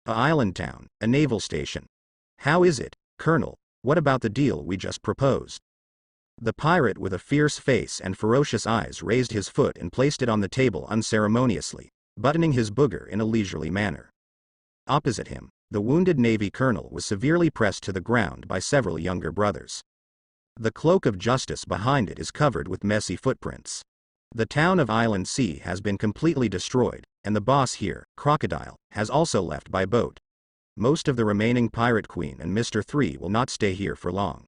A island town, a naval station. How is it, Colonel? What about the deal we just proposed? The pirate with a fierce face and ferocious eyes raised his foot and placed it on the table unceremoniously, buttoning his booger in a leisurely manner. Opposite him, the wounded Navy colonel was severely pressed to the ground by several younger brothers. The cloak of justice behind it is covered with messy footprints. The town of Island Sea has been completely destroyed, and the boss here, Crocodile, has also left by boat. Most of the remaining Pirate Queen and Mr. 3 will not stay here for long.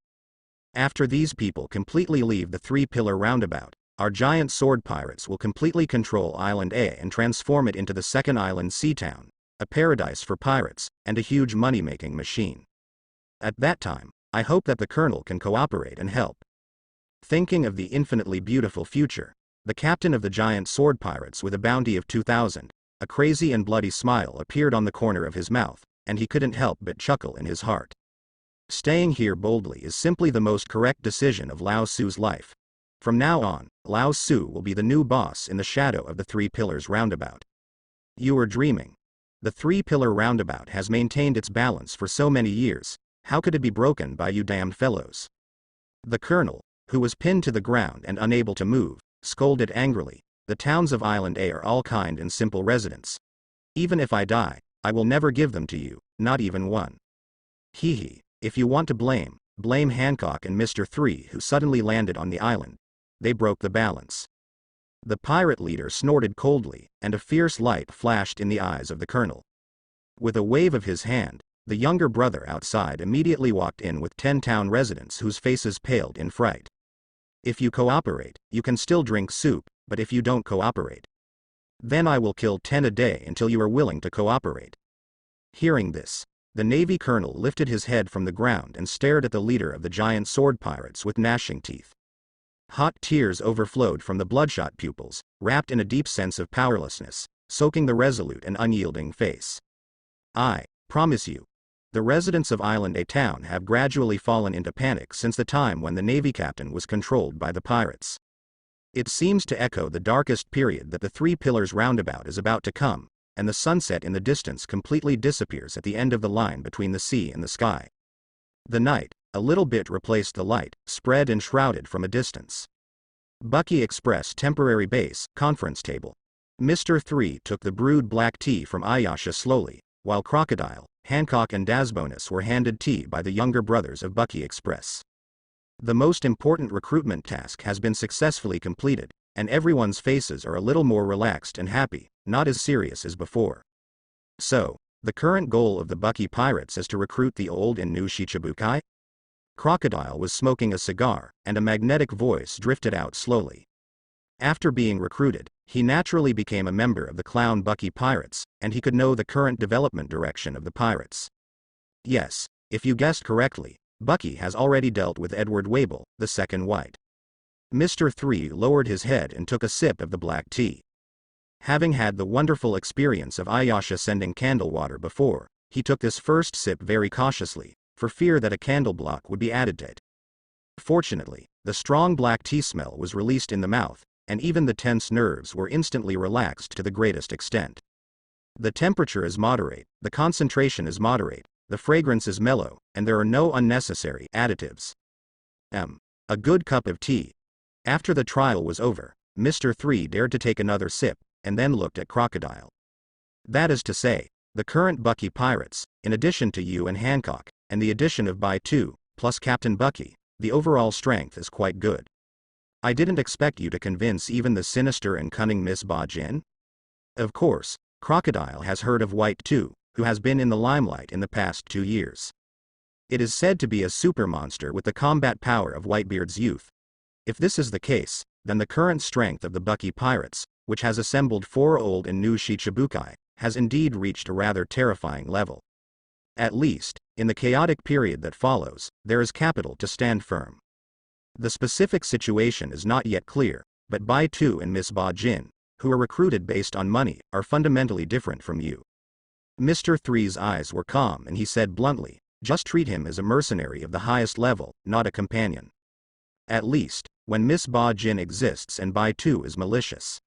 After these people completely leave the three-pillar roundabout, our giant sword pirates will completely control Island A and transform it into the second Island Sea town, a paradise for pirates, and a huge money-making machine. At that time, I hope that the colonel can cooperate and help. Thinking of the infinitely beautiful future, the captain of the giant sword pirates with a bounty of 2,000, a crazy and bloody smile appeared on the corner of his mouth, and he couldn't help but chuckle in his heart. Staying here boldly is simply the most correct decision of Lao Tzu's life. From now on, Lao Tzu will be the new boss in the shadow of the Three Pillars roundabout. You are dreaming. The three-pillar roundabout has maintained its balance for so many years, how could it be broken by you damned fellows? The colonel, who was pinned to the ground and unable to move, scolded angrily. The towns of Island A are all kind and simple residents. Even if I die, I will never give them to you, not even one. Hee. If you want to blame Hancock and Mr. 3 who suddenly landed on the island. They broke the balance. The pirate leader snorted coldly, and a fierce light flashed in the eyes of the colonel. With a wave of his hand, the younger brother outside immediately walked in with 10 town residents whose faces paled in fright. If you cooperate, you can still drink soup, but if you don't cooperate, then I will kill 10 a day until you are willing to cooperate. Hearing this, the Navy colonel lifted his head from the ground and stared at the leader of the giant sword pirates with gnashing teeth. Hot tears overflowed from the bloodshot pupils, wrapped in a deep sense of powerlessness, soaking the resolute and unyielding face. I promise you, the residents of Island A town have gradually fallen into panic since the time when the Navy captain was controlled by the pirates. It seems to echo the darkest period that the Three Pillars roundabout is about to come, and the sunset in the distance completely disappears at the end of the line between the sea and the sky. The night, a little bit replaced the light, spread and shrouded from a distance. Bucky Express temporary base, conference table. Mr. 3 took the brewed black tea from Ayasha slowly, while Crocodile, Hancock and Dasbonus were handed tea by the younger brothers of Bucky Express. The most important recruitment task has been successfully completed, and everyone's faces are a little more relaxed and happy, not as serious as before. So, the current goal of the Bucky Pirates is to recruit the old and new Shicibukai? Crocodile was smoking a cigar, and a magnetic voice drifted out slowly. After being recruited, he naturally became a member of the clown Bucky Pirates, and he could know the current development direction of the pirates. Yes, if you guessed correctly, Bucky has already dealt with Edward Wable, the second white. Mr. 3 lowered his head and took a sip of the black tea. Having had the wonderful experience of Ayasha sending candle water before, he took this first sip very cautiously, for fear that a candle block would be added to it. Fortunately, the strong black tea smell was released in the mouth, and even the tense nerves were instantly relaxed to the greatest extent. The temperature is moderate, the concentration is moderate, the fragrance is mellow, and there are no unnecessary additives. A good cup of tea. After the trial was over, Mr. 3 dared to take another sip, and then looked at Crocodile. That is to say, the current Bucky Pirates, in addition to you and Hancock, and the addition of Bai 2, plus Captain Bucky, the overall strength is quite good. I didn't expect you to convince even the sinister and cunning Miss Jhin. Of course, Crocodile has heard of White 2, who has been in the limelight in the past 2 years. It is said to be a super monster with the combat power of Whitebeard's youth. If this is the case, then the current strength of the Bucky Pirates, which has assembled 4 old and new Shicibukai, has indeed reached a rather terrifying level. At least, in the chaotic period that follows, there is capital to stand firm. The specific situation is not yet clear, but Bai 2 and Miss Jhin, who are recruited based on money, are fundamentally different from you. Mr. 3's eyes were calm and he said bluntly, just treat him as a mercenary of the highest level, not a companion. At least, when Miss Jhin exists and Bai 2 is malicious.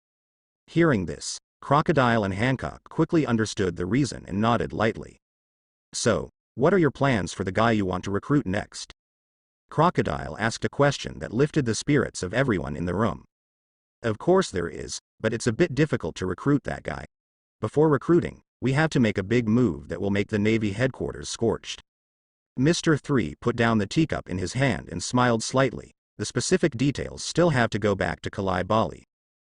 Hearing this, Crocodile and Hancock quickly understood the reason and nodded lightly. So, what are your plans for the guy you want to recruit next? Crocodile asked a question that lifted the spirits of everyone in the room. Of course there is, but it's a bit difficult to recruit that guy. Before recruiting, we have to make a big move that will make the Navy headquarters scorched. Mr. 3 put down the teacup in his hand and smiled slightly. The specific details still have to go back to Kalai Bali.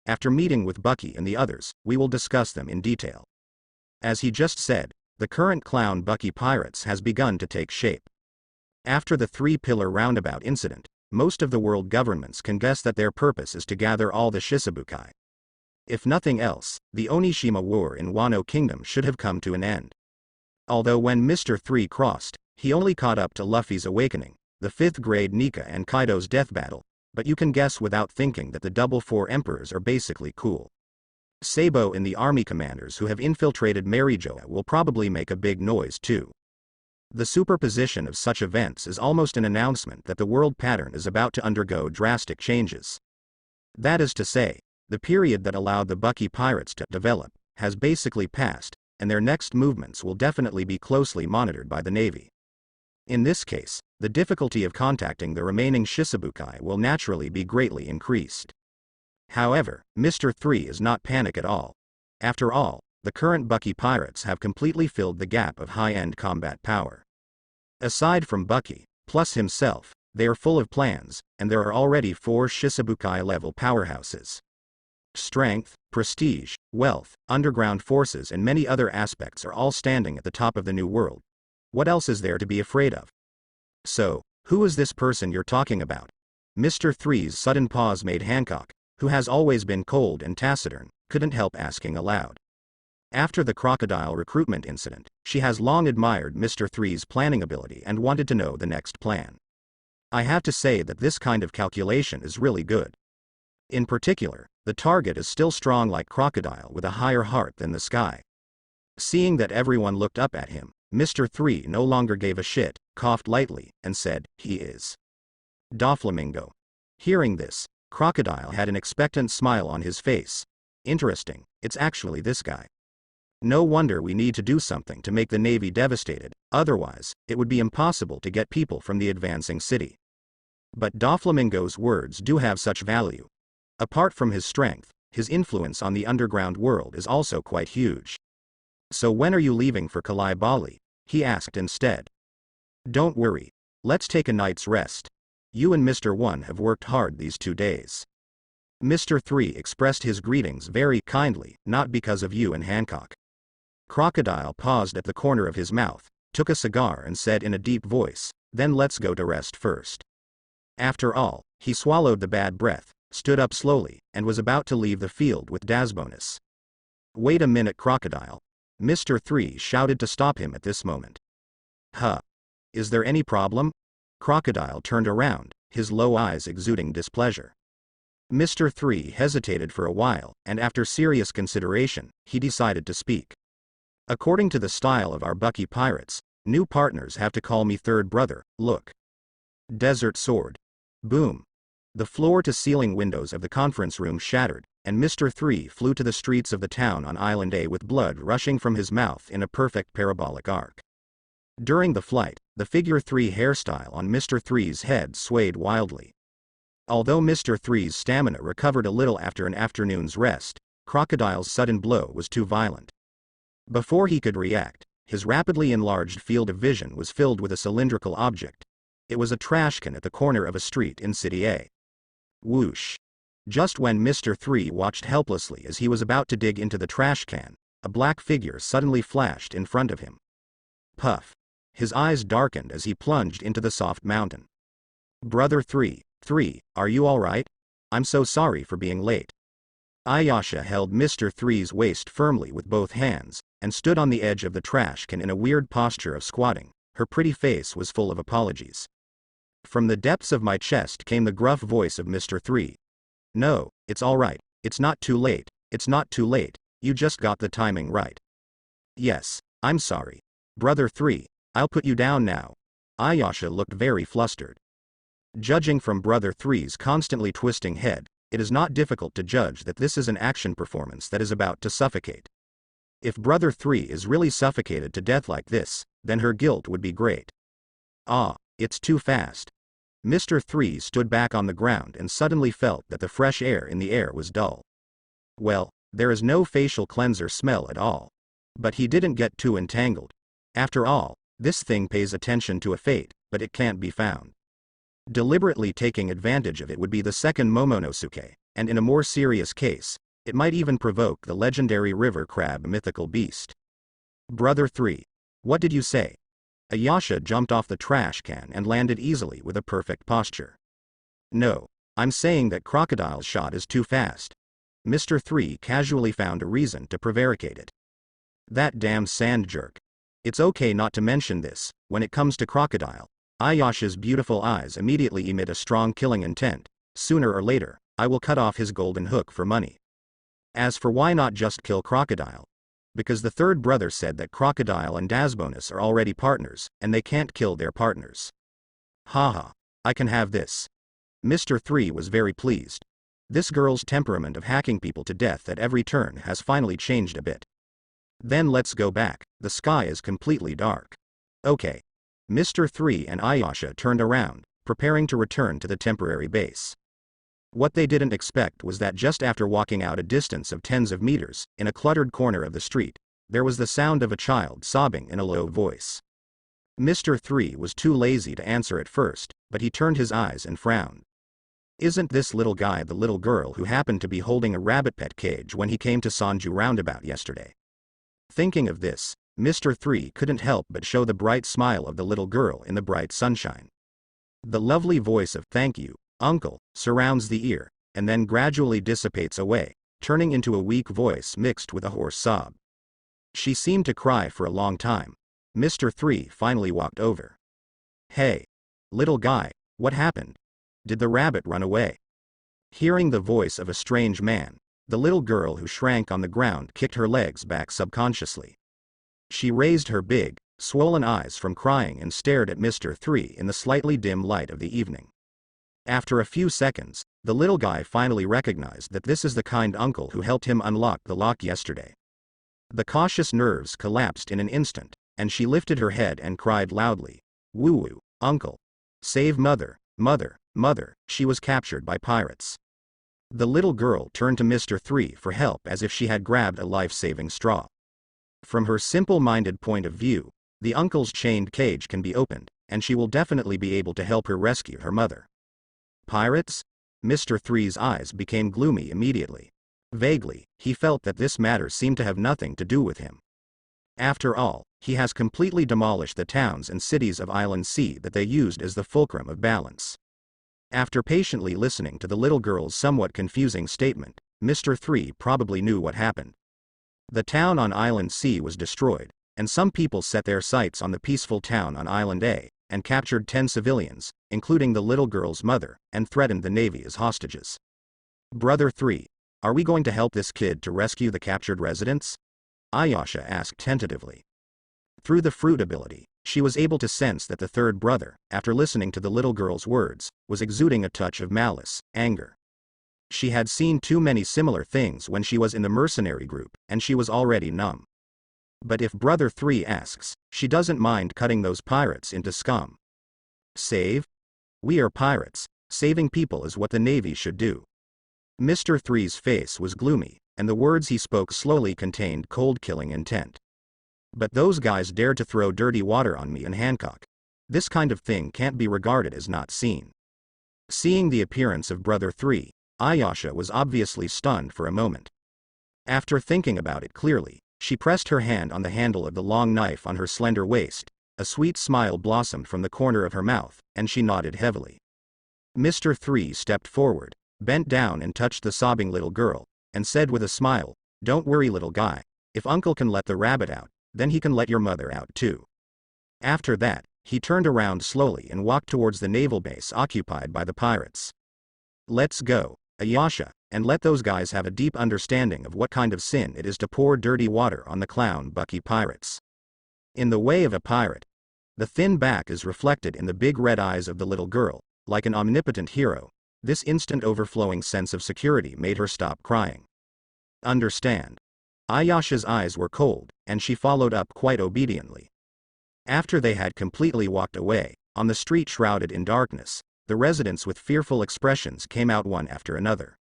After meeting with Bucky and the others, we will discuss them in detail. As he just said, the current Clown Bucky Pirates has begun to take shape. After the three-pillar roundabout incident, most of the world governments can guess that their purpose is to gather all the Shicibukai. If nothing else, the Onishima War in Wano Kingdom should have come to an end. Although when Mr. 3 crossed, he only caught up to Luffy's awakening, the 5th grade Nika and Kaido's death battle, but you can guess without thinking that the Double Four Emperors are basically cool. Sabo and the army commanders who have infiltrated Marijoa will probably make a big noise too. The superposition of such events is almost an announcement that the world pattern is about to undergo drastic changes. That is to say, the period that allowed the Bucky Pirates to develop has basically passed, and their next movements will definitely be closely monitored by the Navy. In this case, the difficulty of contacting the remaining Shicibukai will naturally be greatly increased. However, Mr. 3 is not panic at all. After all, the current Bucky Pirates have completely filled the gap of high-end combat power. Aside from Bucky, plus himself, they are full of plans, and there are already 4 Shicibukai-level powerhouses. Strength, prestige, wealth, underground forces and many other aspects are all standing at the top of the new world. What else is there to be afraid of? So, who is this person you're talking about? Mr. 3's sudden pause made Hancock, who has always been cold and taciturn, couldn't help asking aloud. After the crocodile recruitment incident, she has long admired Mr. 3's planning ability and wanted to know the next plan. I have to say that this kind of calculation is really good. In particular, the target is still strong like Crocodile with a higher heart than the sky. Seeing that everyone looked up at him, Mr. 3 no longer gave a shit, coughed lightly, and said, "He is Doflamingo." Hearing this, Crocodile had an expectant smile on his face. Interesting, it's actually this guy. No wonder we need to do something to make the Navy devastated, otherwise, it would be impossible to get people from the advancing city. But Doflamingo's words do have such value. Apart from his strength, his influence on the underground world is also quite huge. "So when are you leaving for Kalai Bali?" he asked instead. "Don't worry. Let's take a night's rest. You and Mr. 1 have worked hard these 2 days. Mr. 3 expressed his greetings very kindly, not because of you and Hancock. Crocodile paused at the corner of his mouth, took a cigar and said in a deep voice, "Then let's go to rest first." After all, he swallowed the bad breath, stood up slowly, and was about to leave the field with Dasbonus. "Wait a minute, Crocodile." Mr. 3 shouted to stop him at this moment. "Huh? Is there any problem?" Crocodile turned around, his low eyes exuding displeasure. Mr. 3 hesitated for a while, and after serious consideration, he decided to speak. "According to the style of our Bucky Pirates, new partners have to call me third brother, look. Desert Sword." Boom. The floor-to-ceiling windows of the conference room shattered, and Mr. 3 flew to the streets of the town on Island A with blood rushing from his mouth in a perfect parabolic arc. During the flight, the figure 3 hairstyle on Mr. 3's head swayed wildly. Although Mr. 3's stamina recovered a little after an afternoon's rest, Crocodile's sudden blow was too violent. Before he could react, his rapidly enlarged field of vision was filled with a cylindrical object. It was a trash can at the corner of a street in City A. Whoosh. Just when Mr. 3 watched helplessly as he was about to dig into the trash can, a black figure suddenly flashed in front of him. Puff. His eyes darkened as he plunged into the soft mountain. "Brother 3, are you alright? I'm so sorry for being late." Ayasha held Mr. 3's waist firmly with both hands, and stood on the edge of the trash can in a weird posture of squatting. Her pretty face was full of apologies. From the depths of my chest came the gruff voice of Mr. 3. "No, it's alright, it's not too late, you just got the timing right." "Yes, I'm sorry. Brother 3, I'll put you down now." Ayasha looked very flustered. Judging from Brother 3's constantly twisting head, it is not difficult to judge that this is an action performance that is about to suffocate. If Brother 3 is really suffocated to death like this, then her guilt would be great. Ah, it's too fast. Mr. 3 stood back on the ground and suddenly felt that the fresh air in the air was dull. Well, there is no facial cleanser smell at all. But he didn't get too entangled. After all, this thing pays attention to a fate, but it can't be found. Deliberately taking advantage of it would be the second Momonosuke, and in a more serious case, it might even provoke the legendary river crab mythical beast. Brother 3. What did you say? Ayasha jumped off the trash can and landed easily with a perfect posture. No, I'm saying that Crocodile's shot is too fast. Mr. 3 casually found a reason to prevaricate it. That damn sand jerk. It's okay not to mention this, when it comes to Crocodile. Ayasha's beautiful eyes immediately emit a strong killing intent. Sooner or later, I will cut off his golden hook for money. As for why not just kill Crocodile? Because the third brother said that Crocodile and Dasbonus are already partners, and they can't kill their partners. Haha, I can have this. Mr. 3 was very pleased. This girl's temperament of hacking people to death at every turn has finally changed a bit. Then let's go back, the sky is completely dark. Okay. Mr. 3 and Ayasha turned around, preparing to return to the temporary base. What they didn't expect was that just after walking out a distance of tens of meters, in a cluttered corner of the street, there was the sound of a child sobbing in a low voice. Mr. 3 was too lazy to answer at first, but he turned his eyes and frowned. Isn't this little guy the little girl who happened to be holding a rabbit pet cage when he came to Sanju roundabout yesterday? Thinking of this, Mr. 3 couldn't help but show the bright smile of the little girl in the bright sunshine. The lovely voice of "Thank you, Uncle," surrounds the ear, and then gradually dissipates away, turning into a weak voice mixed with a hoarse sob. She seemed to cry for a long time. Mr. 3 finally walked over. Hey, little guy, what happened? Did the rabbit run away? Hearing the voice of a strange man, the little girl who shrank on the ground kicked her legs back subconsciously. She raised her big, swollen eyes from crying and stared at Mr. 3 in the slightly dim light of the evening. After a few seconds, the little guy finally recognized that this is the kind uncle who helped him unlock the lock yesterday. The cautious nerves collapsed in an instant, and she lifted her head and cried loudly, "Woo-woo, uncle. Save mother, mother, mother, she was captured by pirates." The little girl turned to Mr. 3 for help as if she had grabbed a life-saving straw. From her simple-minded point of view, the uncle's chained cage can be opened, and she will definitely be able to help her rescue her mother. Pirates? Mr. 3's eyes became gloomy immediately. Vaguely, he felt that this matter seemed to have nothing to do with him. After all, he has completely demolished the towns and cities of Island Sea that they used as the fulcrum of balance. After patiently listening to the little girl's somewhat confusing statement, Mr. 3 probably knew what happened. The town on Island C was destroyed, and some people set their sights on the peaceful town on Island A, and captured 10 civilians, including the little girl's mother, and threatened the Navy as hostages. Brother 3, are we going to help this kid to rescue the captured residents? Ayasha asked tentatively. Through the fruit ability, she was able to sense that the third brother, after listening to the little girl's words, was exuding a touch of malice, anger. She had seen too many similar things when she was in the mercenary group, and she was already numb. But if Brother 3 asks, she doesn't mind cutting those pirates into scum. Save? We are pirates. Saving people is what the Navy should do. Mr. 3's face was gloomy, and the words he spoke slowly contained cold-killing intent. But those guys dared to throw dirty water on me in Hancock. This kind of thing can't be regarded as not seen. Seeing the appearance of Brother 3, Ayasha was obviously stunned for a moment. After thinking about it clearly, she pressed her hand on the handle of the long knife on her slender waist, a sweet smile blossomed from the corner of her mouth, and she nodded heavily. Mr. 3 stepped forward, bent down and touched the sobbing little girl, and said with a smile, "Don't worry, little guy. If Uncle can let the rabbit out, then he can let your mother out too." After that, he turned around slowly and walked towards the naval base occupied by the pirates. Let's go, Ayasha, and let those guys have a deep understanding of what kind of sin it is to pour dirty water on the clown Bucky pirates. In the way of a pirate, the thin back is reflected in the big red eyes of the little girl, like an omnipotent hero. This instant overflowing sense of security made her stop crying. Understand. Ayasha's eyes were cold, and she followed up quite obediently. After they had completely walked away, on the street shrouded in darkness, the residents with fearful expressions came out one after another.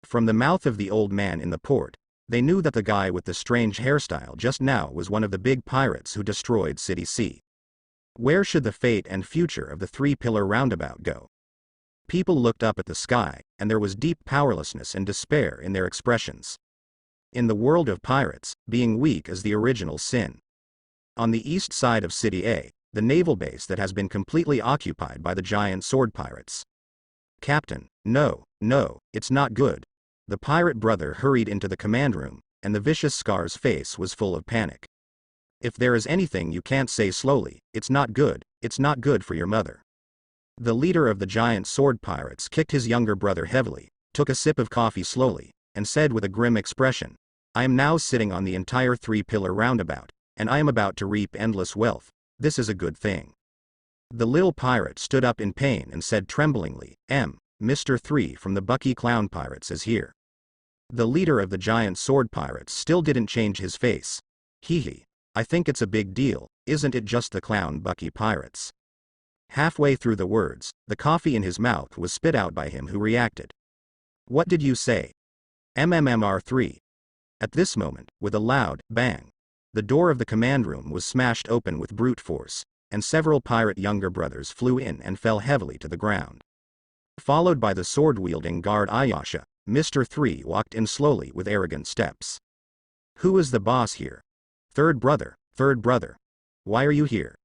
From the mouth of the old man in the port, they knew that the guy with the strange hairstyle just now was one of the big pirates who destroyed City C. Where should the fate and future of the three-pillar roundabout go? People looked up at the sky, and there was deep powerlessness and despair in their expressions. In the world of pirates, being weak is the original sin. On the east side of City A, the naval base that has been completely occupied by the giant sword pirates. Captain, no, it's not good. The pirate brother hurried into the command room, and the vicious Scar's face was full of panic. If there is anything you can't say slowly, it's not good for your mother. The leader of the giant sword pirates kicked his younger brother heavily, took a sip of coffee slowly, and said with a grim expression, I am now sitting on the entire three-pillar roundabout, and I am about to reap endless wealth. This is a good thing. The little pirate stood up in pain and said tremblingly, Mr. 3 from the Bucky Clown Pirates is here. The leader of the giant sword pirates still didn't change his face. Hee, I think it's a big deal, isn't it just the clown Bucky Pirates? Halfway through the words, the coffee in his mouth was spit out by him who reacted. What did you say? MMR3. At this moment, with a loud bang, the door of the command room was smashed open with brute force, and several pirate younger brothers flew in and fell heavily to the ground. Followed by the sword-wielding guard Ayasha, Mr. 3 walked in slowly with arrogant steps. Who is the boss here? Third brother. Why are you here?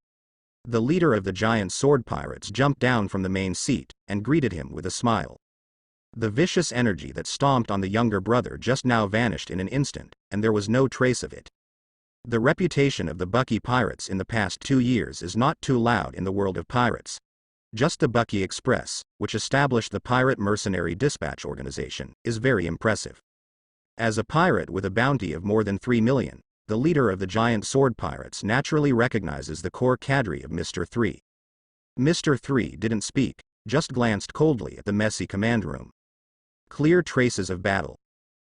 The leader of the giant sword pirates jumped down from the main seat, and greeted him with a smile. The vicious energy that stomped on the younger brother just now vanished in an instant, and there was no trace of it. The reputation of the Bucky Pirates in the past 2 years is not too loud in the world of pirates. Just the Bucky Express, which established the Pirate Mercenary Dispatch Organization, is very impressive. As a pirate with a bounty of more than 3 million, the leader of the giant sword pirates naturally recognizes the core cadre of Mr. 3. Mr. 3 didn't speak, just glanced coldly at the messy command room. Clear traces of battle.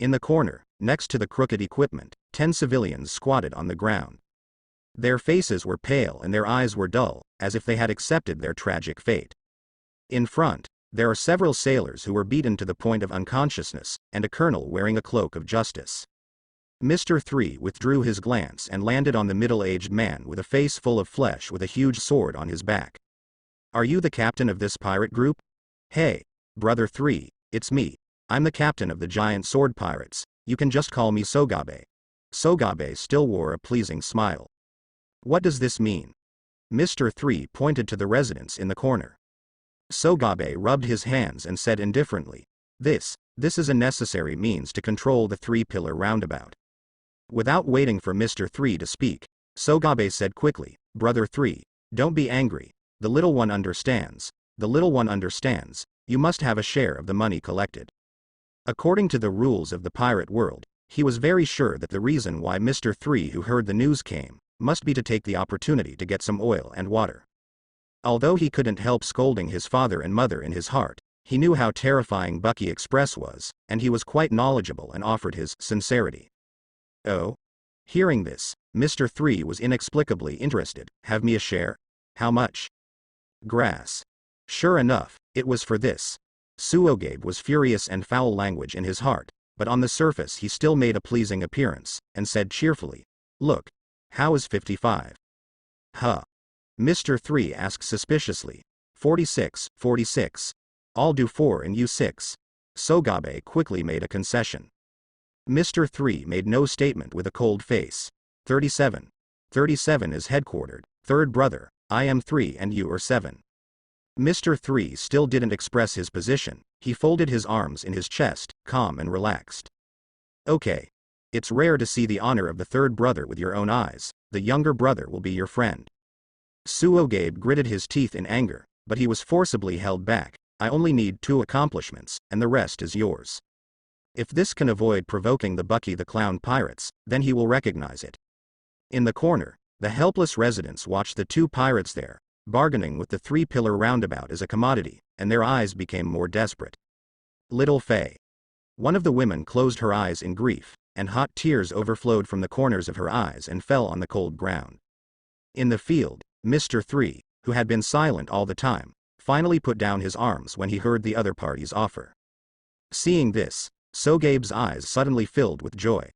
In the corner, next to the crooked equipment, 10 civilians squatted on the ground. Their faces were pale and their eyes were dull, as if they had accepted their tragic fate. In front, there are several sailors who were beaten to the point of unconsciousness, and a colonel wearing a cloak of justice. Mr. 3 withdrew his glance and landed on the middle-aged man with a face full of flesh with a huge sword on his back. Are you the captain of this pirate group? Hey, brother 3, it's me. I'm the captain of the giant sword pirates. You can just call me Sogabe. Sogabe still wore a pleasing smile. What does this mean? Mr. 3 pointed to the residents in the corner. Sogabe rubbed his hands and said indifferently, This is a necessary means to control the three-pillar roundabout. Without waiting for Mr. 3 to speak, Sogabe said quickly, Brother 3, don't be angry. The little one understands. You must have a share of the money collected. According to the rules of the pirate world, he was very sure that the reason why Mr. 3 who heard the news came, must be to take the opportunity to get some oil and water. Although he couldn't help scolding his father and mother in his heart, he knew how terrifying Bucky Express was, and he was quite knowledgeable and offered his sincerity. Oh? Hearing this, Mr. 3 was inexplicably interested. Have me a share? How much? Grass. Sure enough, it was for this. Suogabe was furious and foul language in his heart, but on the surface he still made a pleasing appearance, and said cheerfully, Look, how is 55? Huh? Mr. 3 asked suspiciously. 46. I'll do 4 and you 6. Sogabe quickly made a concession. Mr. 3 made no statement with a cold face. 37. 37 is headquartered. Third brother, I am 3 and you are 7. Mr. 3 still didn't express his position. He folded his arms in his chest, calm and relaxed. Okay. It's rare to see the honor of the third brother with your own eyes. The younger brother will be your friend. Suogabe gritted his teeth in anger, but he was forcibly held back. I only need 2 accomplishments, and the rest is yours. If this can avoid provoking the Bucky the Clown Pirates, then he will recognize it. In the corner, the helpless residents watched the 2 pirates there, bargaining with the three-pillar roundabout as a commodity, and their eyes became more desperate. Little Fei. One of the women closed her eyes in grief, and hot tears overflowed from the corners of her eyes and fell on the cold ground. In the field, Mr. 3, who had been silent all the time, finally put down his arms when he heard the other party's offer. Seeing this, Sogabe's eyes suddenly filled with joy.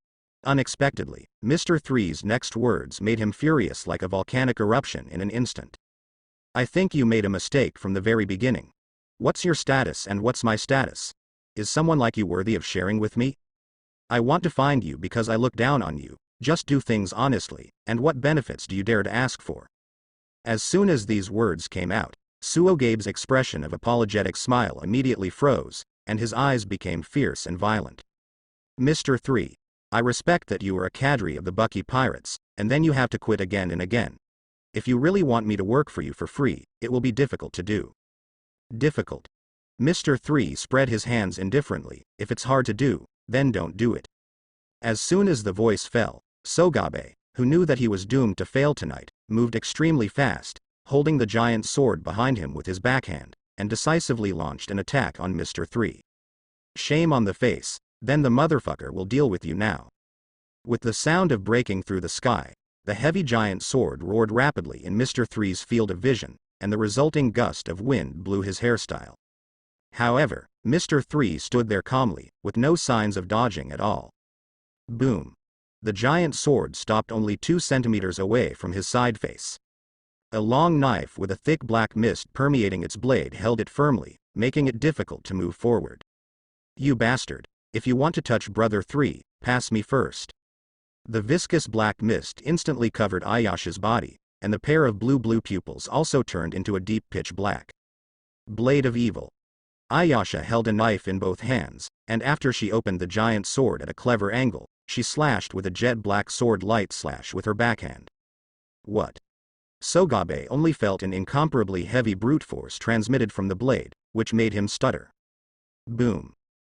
Unexpectedly, Mr. 3's next words made him furious like a volcanic eruption in an instant. I think you made a mistake from the very beginning. What's your status and what's my status? Is someone like you worthy of sharing with me? I want to find you because I look down on you. Just do things honestly, and what benefits do you dare to ask for? As soon as these words came out, Suogabe's expression of apologetic smile immediately froze, and his eyes became fierce and violent. Mr. 3, I respect that you are a cadre of the Bucky Pirates, and then you have to quit again and again. If you really want me to work for you for free, it will be difficult to do. Difficult. Mr. 3 spread his hands indifferently. If it's hard to do, then don't do it. As soon as the voice fell, Sogabe, who knew that he was doomed to fail tonight, moved extremely fast, holding the giant sword behind him with his backhand, and decisively launched an attack on Mr. 3. Shame on the face, then the motherfucker will deal with you now. With the sound of breaking through the sky, the heavy giant sword roared rapidly in Mr. 3's field of vision, and the resulting gust of wind blew his hairstyle. However, Mr. 3 stood there calmly, with no signs of dodging at all. Boom. The giant sword stopped only 2 centimeters away from his side face. A long knife with a thick black mist permeating its blade held it firmly, making it difficult to move forward. You bastard. If you want to touch Brother 3, pass me first. The viscous black mist instantly covered Ayasha's body, and the pair of blue pupils also turned into a deep pitch black. Blade of Evil. Ayasha held a knife in both hands, and after she opened the giant sword at a clever angle, she slashed with a jet black sword light slash with her backhand. What? Sogabe only felt an incomparably heavy brute force transmitted from the blade, which made him stutter. Boom.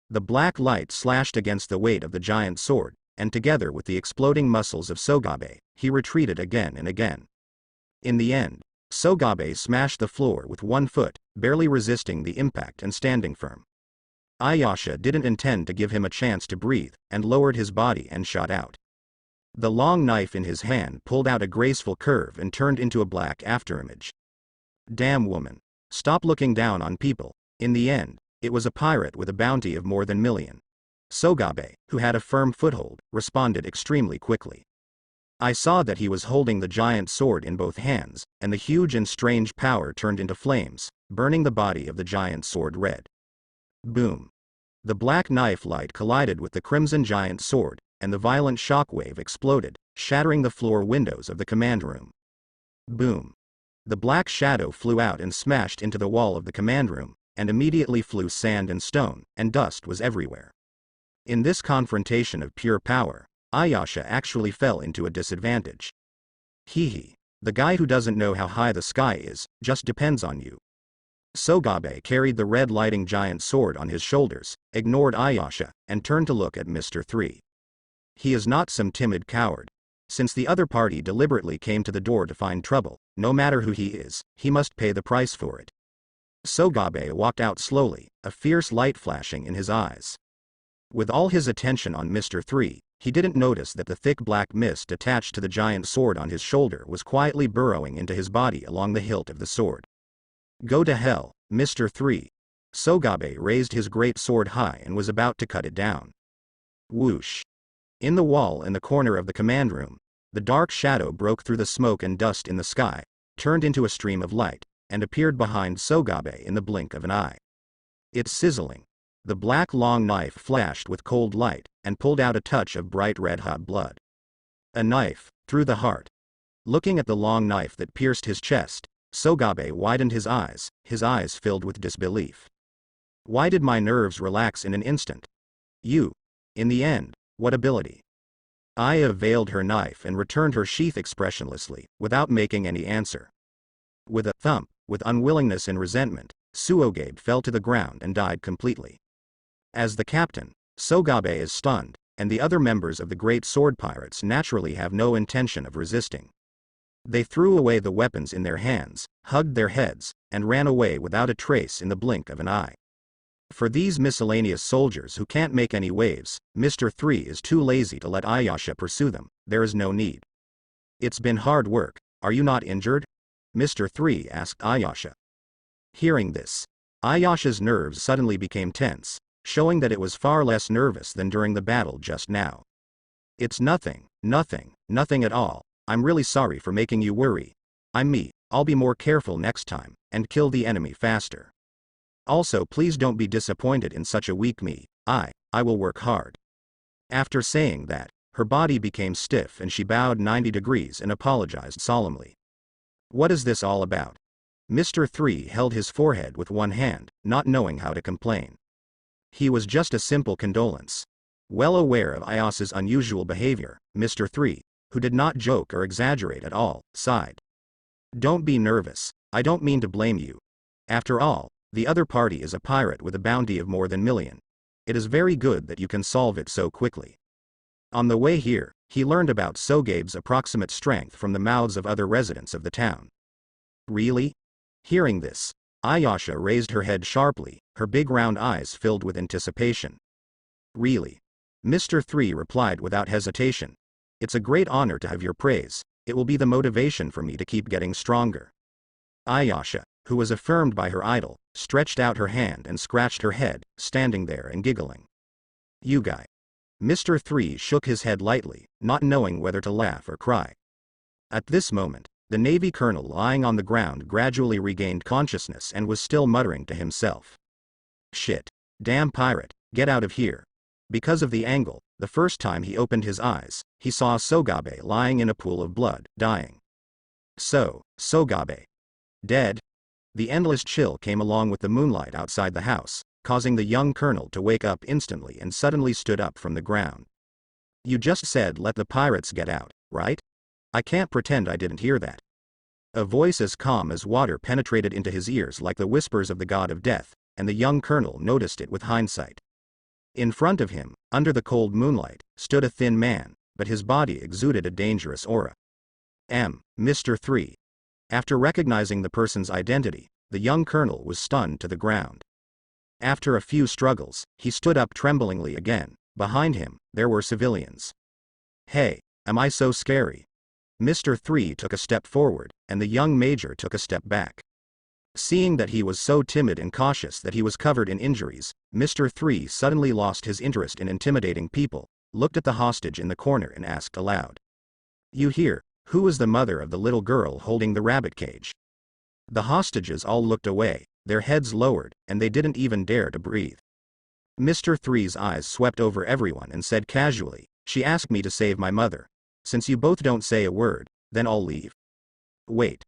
The black light slashed against the weight of the giant sword, and together with the exploding muscles of Sogabe, he retreated again and again. In the end, Sogabe smashed the floor with one foot, barely resisting the impact and standing firm. Ayasha didn't intend to give him a chance to breathe, and lowered his body and shot out. The long knife in his hand pulled out a graceful curve and turned into a black afterimage. Damn woman. Stop looking down on people. In the end, it was a pirate with a bounty of more than million. Sogabe, who had a firm foothold, responded extremely quickly. I saw that he was holding the giant sword in both hands, and the huge and strange power turned into flames, burning the body of the giant sword red. Boom. The black knife light collided with the crimson giant sword, and the violent shockwave exploded, shattering the floor windows of the command room. Boom. The black shadow flew out and smashed into the wall of the command room, and immediately flew sand and stone, and dust was everywhere. In this confrontation of pure power, Ayasha actually fell into a disadvantage. Hee. The guy who doesn't know how high the sky is, just depends on you. Sogabe carried the red lighting giant sword on his shoulders, ignored Ayasha, and turned to look at Mr. 3. He is not some timid coward. Since the other party deliberately came to the door to find trouble, no matter who he is, he must pay the price for it. Sogabe walked out slowly, a fierce light flashing in his eyes. With all his attention on Mr. 3, he didn't notice that the thick black mist attached to the giant sword on his shoulder was quietly burrowing into his body along the hilt of the sword. Go to hell, Mr. 3. Sogabe raised his great sword high and was about to cut it down. Whoosh. In the wall in the corner of the command room, the dark shadow broke through the smoke and dust in the sky, turned into a stream of light, and appeared behind Sogabe in the blink of an eye. It's sizzling. The black long knife flashed with cold light, and pulled out a touch of bright red-hot blood. A knife, through the heart. Looking at the long knife that pierced his chest, Sogabe widened his eyes filled with disbelief. Why did my nerves relax in an instant? You. In the end, what ability? Aya veiled her knife and returned her sheath expressionlessly, without making any answer. With a thump, with unwillingness and resentment, Suogabe fell to the ground and died completely. As the captain, Sogabe is stunned, and the other members of the great sword pirates naturally have no intention of resisting. They threw away the weapons in their hands, hugged their heads, and ran away without a trace in the blink of an eye. For these miscellaneous soldiers who can't make any waves, Mr. 3 is too lazy to let Ayasha pursue them. There is no need. It's been hard work. Are you not injured? Mr. 3 asked Ayasha. Hearing this, Ayasha's nerves suddenly became tense, showing that it was far less nervous than during the battle just now. It's nothing at all. I'm really sorry for making you worry. I'm me. I'll be more careful next time, and kill the enemy faster. Also, please don't be disappointed in such a weak me. I will work hard. After saying that, her body became stiff and she bowed 90 degrees and apologized solemnly. What is this all about? Mr. 3 held his forehead with one hand, not knowing how to complain. He was just a simple condolence. Well aware of Ayasa's unusual behavior, Mr. 3, who did not joke or exaggerate at all, sighed. Don't be nervous. I don't mean to blame you. After all, the other party is a pirate with a bounty of more than million. It is very good that you can solve it so quickly. On the way here, he learned about Sogabe's approximate strength from the mouths of other residents of the town. Really? Hearing this, Ayasha raised her head sharply, her big round eyes filled with anticipation. Really? Mr. 3 replied without hesitation. It's a great honor to have your praise. It will be the motivation for me to keep getting stronger. Ayasha, who was affirmed by her idol, stretched out her hand and scratched her head, standing there and giggling. You guy. Mr. 3 shook his head lightly, not knowing whether to laugh or cry. At this moment, the Navy colonel lying on the ground gradually regained consciousness and was still muttering to himself. Shit. Damn pirate, get out of here. Because of the angle, the first time he opened his eyes, he saw Sogabe lying in a pool of blood, dying. Sogabe. Dead? The endless chill came along with the moonlight outside the house, causing the young colonel to wake up instantly and suddenly stood up from the ground. You just said let the pirates get out, right? I can't pretend I didn't hear that. A voice as calm as water penetrated into his ears like the whispers of the god of death, and the young colonel noticed it with hindsight. In front of him, under the cold moonlight, stood a thin man, but his body exuded a dangerous aura. Mr. 3. After recognizing the person's identity, the young colonel was stunned to the ground. After a few struggles, he stood up tremblingly again. Behind him, there were civilians. Hey, am I so scary? Mr. 3 took a step forward, and the young major took a step back. Seeing that he was so timid and cautious that he was covered in injuries, Mr. 3 suddenly lost his interest in intimidating people, looked at the hostage in the corner and asked aloud. You hear, who is the mother of the little girl holding the rabbit cage? The hostages all looked away, their heads lowered, and they didn't even dare to breathe. Mr. 3's eyes swept over everyone and said casually, she asked me to save my mother. Since you both don't say a word, then I'll leave. Wait.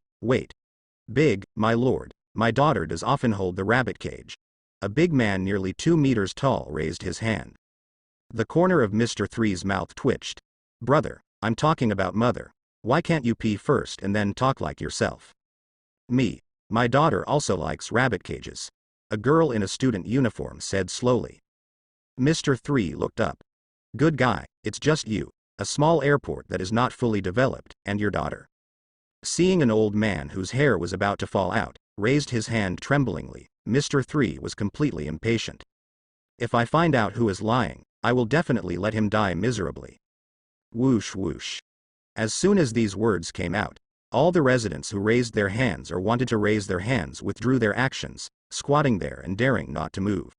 Big, my lord, my daughter does often hold the rabbit cage. A big man nearly 2 meters tall raised his hand. The corner of Mr. 3's mouth twitched. Brother, I'm talking about mother. Why can't you pee first and then talk like yourself? Me. My daughter also likes rabbit cages. A girl in a student uniform said slowly. Mr. 3 looked up. Good guy, it's just you, a small airport that is not fully developed, and your daughter. Seeing an old man whose hair was about to fall out, raised his hand tremblingly, Mr. 3 was completely impatient. If I find out who is lying, I will definitely let him die miserably. Whoosh whoosh. As soon as these words came out, all the residents who raised their hands or wanted to raise their hands withdrew their actions, squatting there and daring not to move.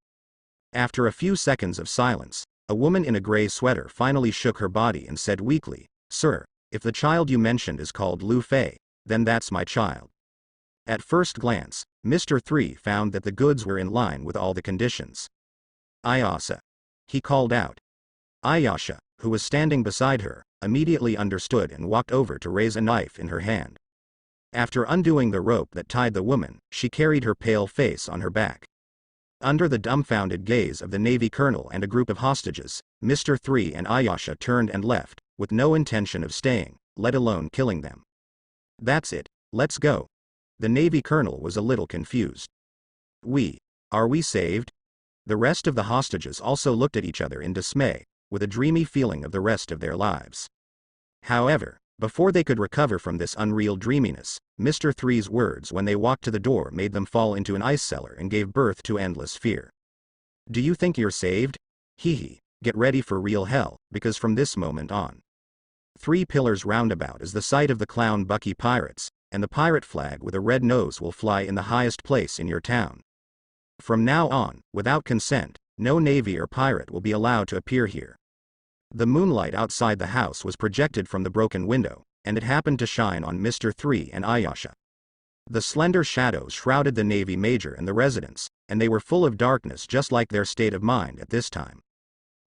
After a few seconds of silence, a woman in a gray sweater finally shook her body and said weakly, Sir, if the child you mentioned is called Lu Fei, then that's my child. At first glance, Mr. 3 found that the goods were in line with all the conditions. Ayasa. He called out. Ayasha, who was standing beside her, immediately understood and walked over to raise a knife in her hand. After undoing the rope that tied the woman, she carried her pale face on her back. Under the dumbfounded gaze of the Navy colonel and a group of hostages, Mr. 3 and Ayasha turned and left, with no intention of staying, let alone killing them. That's it, let's go. The Navy colonel was a little confused. Are we saved? The rest of the hostages also looked at each other in dismay, with a dreamy feeling of the rest of their lives. However, Before they could recover from this unreal dreaminess, Mr. Three's words when they walked to the door made them fall into an ice cellar and gave birth to endless fear. Do you think you're saved? Hee. Get ready for real hell, because from this moment on, 3 pillars roundabout is the site of the clown Bucky pirates, and the pirate flag with a red nose will fly in the highest place in your town. From now on, without consent, no navy or pirate will be allowed to appear here. The moonlight outside the house was projected from the broken window, and it happened to shine on Mr. Three and Ayasha. The slender shadows shrouded the Navy Major and the residents, and they were full of darkness just like their state of mind at this time.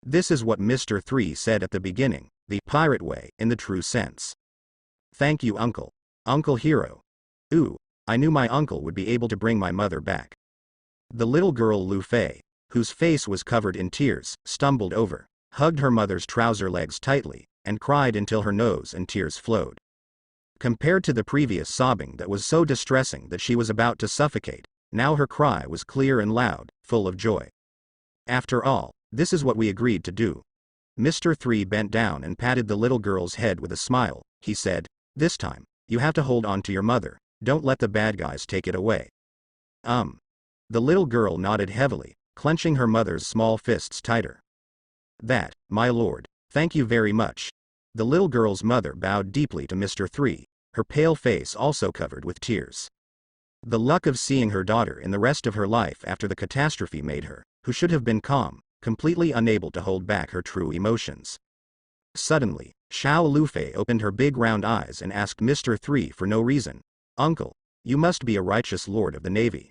This is what Mr. Three said at the beginning, the pirate way, in the true sense. Thank you, Uncle. Uncle Hero. Ooh, I knew my uncle would be able to bring my mother back. The little girl Lu Fei, whose face was covered in tears, stumbled over, hugged her mother's trouser legs tightly, and cried until her nose and tears flowed. Compared to the previous sobbing that was so distressing that she was about to suffocate, now her cry was clear and loud, full of joy. After all, this is what we agreed to do. Mr. Three bent down and patted the little girl's head with a smile. He said, "This time, you have to hold on to your mother, don't let the bad guys take it away." The little girl nodded heavily, clenching her mother's small fists tighter. "That, my lord, thank you very much." The little girl's mother bowed deeply to Mr. Three, her pale face also covered with tears. The luck of seeing her daughter in the rest of her life after the catastrophe made her, who should have been calm, completely unable to hold back her true emotions. Suddenly, Xiao Lufei opened her big round eyes and asked Mr. Three for no reason, "Uncle, you must be a righteous lord of the navy."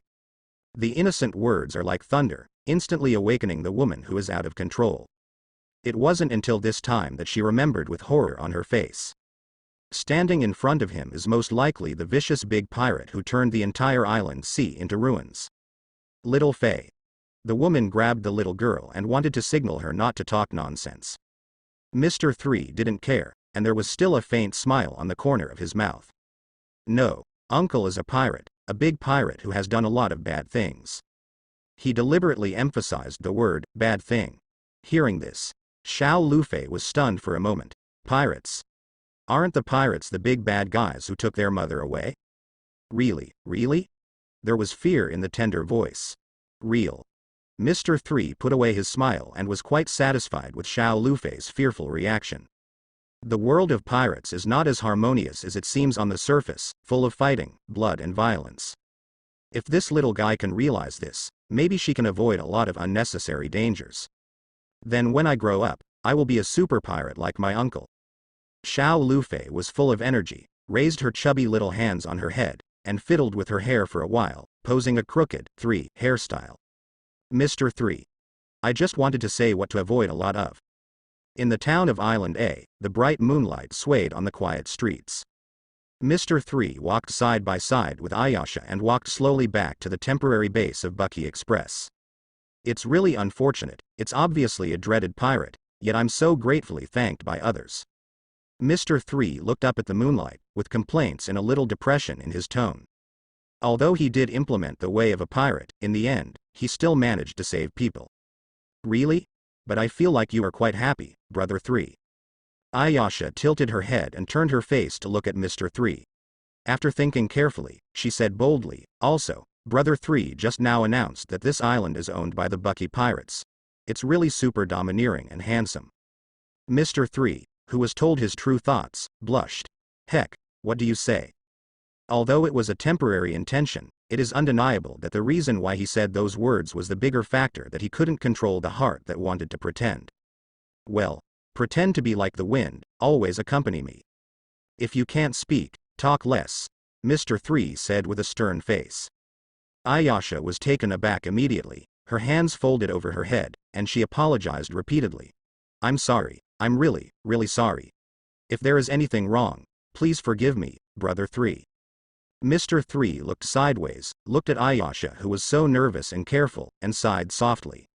The innocent words are like thunder, instantly awakening the woman who is out of control. It wasn't until this time that she remembered with horror on her face. Standing in front of him is most likely the vicious big pirate who turned the entire island sea into ruins. Little Fei. The woman grabbed the little girl and wanted to signal her not to talk nonsense. Mr. Three didn't care, and there was still a faint smile on the corner of his mouth. No, Uncle is a big pirate who has done a lot of bad things. He deliberately emphasized the word, bad thing. Hearing this, Xiao Lufei was stunned for a moment. Pirates? Aren't the pirates the big bad guys who took their mother away? Really? There was fear in the tender voice. Real. Mr. Three put away his smile and was quite satisfied with Xiao Lufei's fearful reaction. The world of pirates is not as harmonious as it seems on the surface, full of fighting, blood and violence. If this little guy can realize this, maybe she can avoid a lot of unnecessary dangers. Then when I grow up, I will be a super pirate like my uncle. Xiao Lufei was full of energy, raised her chubby little hands on her head, and fiddled with her hair for a while, posing a crooked, hairstyle. Mr. Three. I just wanted to say what to avoid a lot of. In the town of Island A, the bright moonlight swayed on the quiet streets. Mr. Three walked side by side with Ayasha and walked slowly back to the temporary base of Bucky Express. It's really unfortunate, it's obviously a dreaded pirate, yet I'm so gratefully thanked by others. Mr. Three looked up at the moonlight, with complaints and a little depression in his tone. Although he did implement the way of a pirate, in the end, he still managed to save people. Really? But I feel like you are quite happy, Brother Three. Ayasha tilted her head and turned her face to look at Mr. Three. After thinking carefully, she said boldly, also, Brother Three just now announced that this island is owned by the Bucky Pirates. It's really super domineering and handsome. Mr. Three, who was told his true thoughts, blushed. Heck, what do you say? Although it was a temporary intention, it is undeniable that the reason why he said those words was the bigger factor that he couldn't control the heart that wanted to pretend. Well, pretend to be like the wind, always accompany me. If you can't speak, talk less, Mr. Three said with a stern face. Ayasha was taken aback immediately, her hands folded over her head, and she apologized repeatedly. I'm sorry, I'm really sorry. If there is anything wrong, please forgive me, Brother Three. Mr. Three looked sideways, looked at Ayasha who was so nervous and careful, and sighed softly.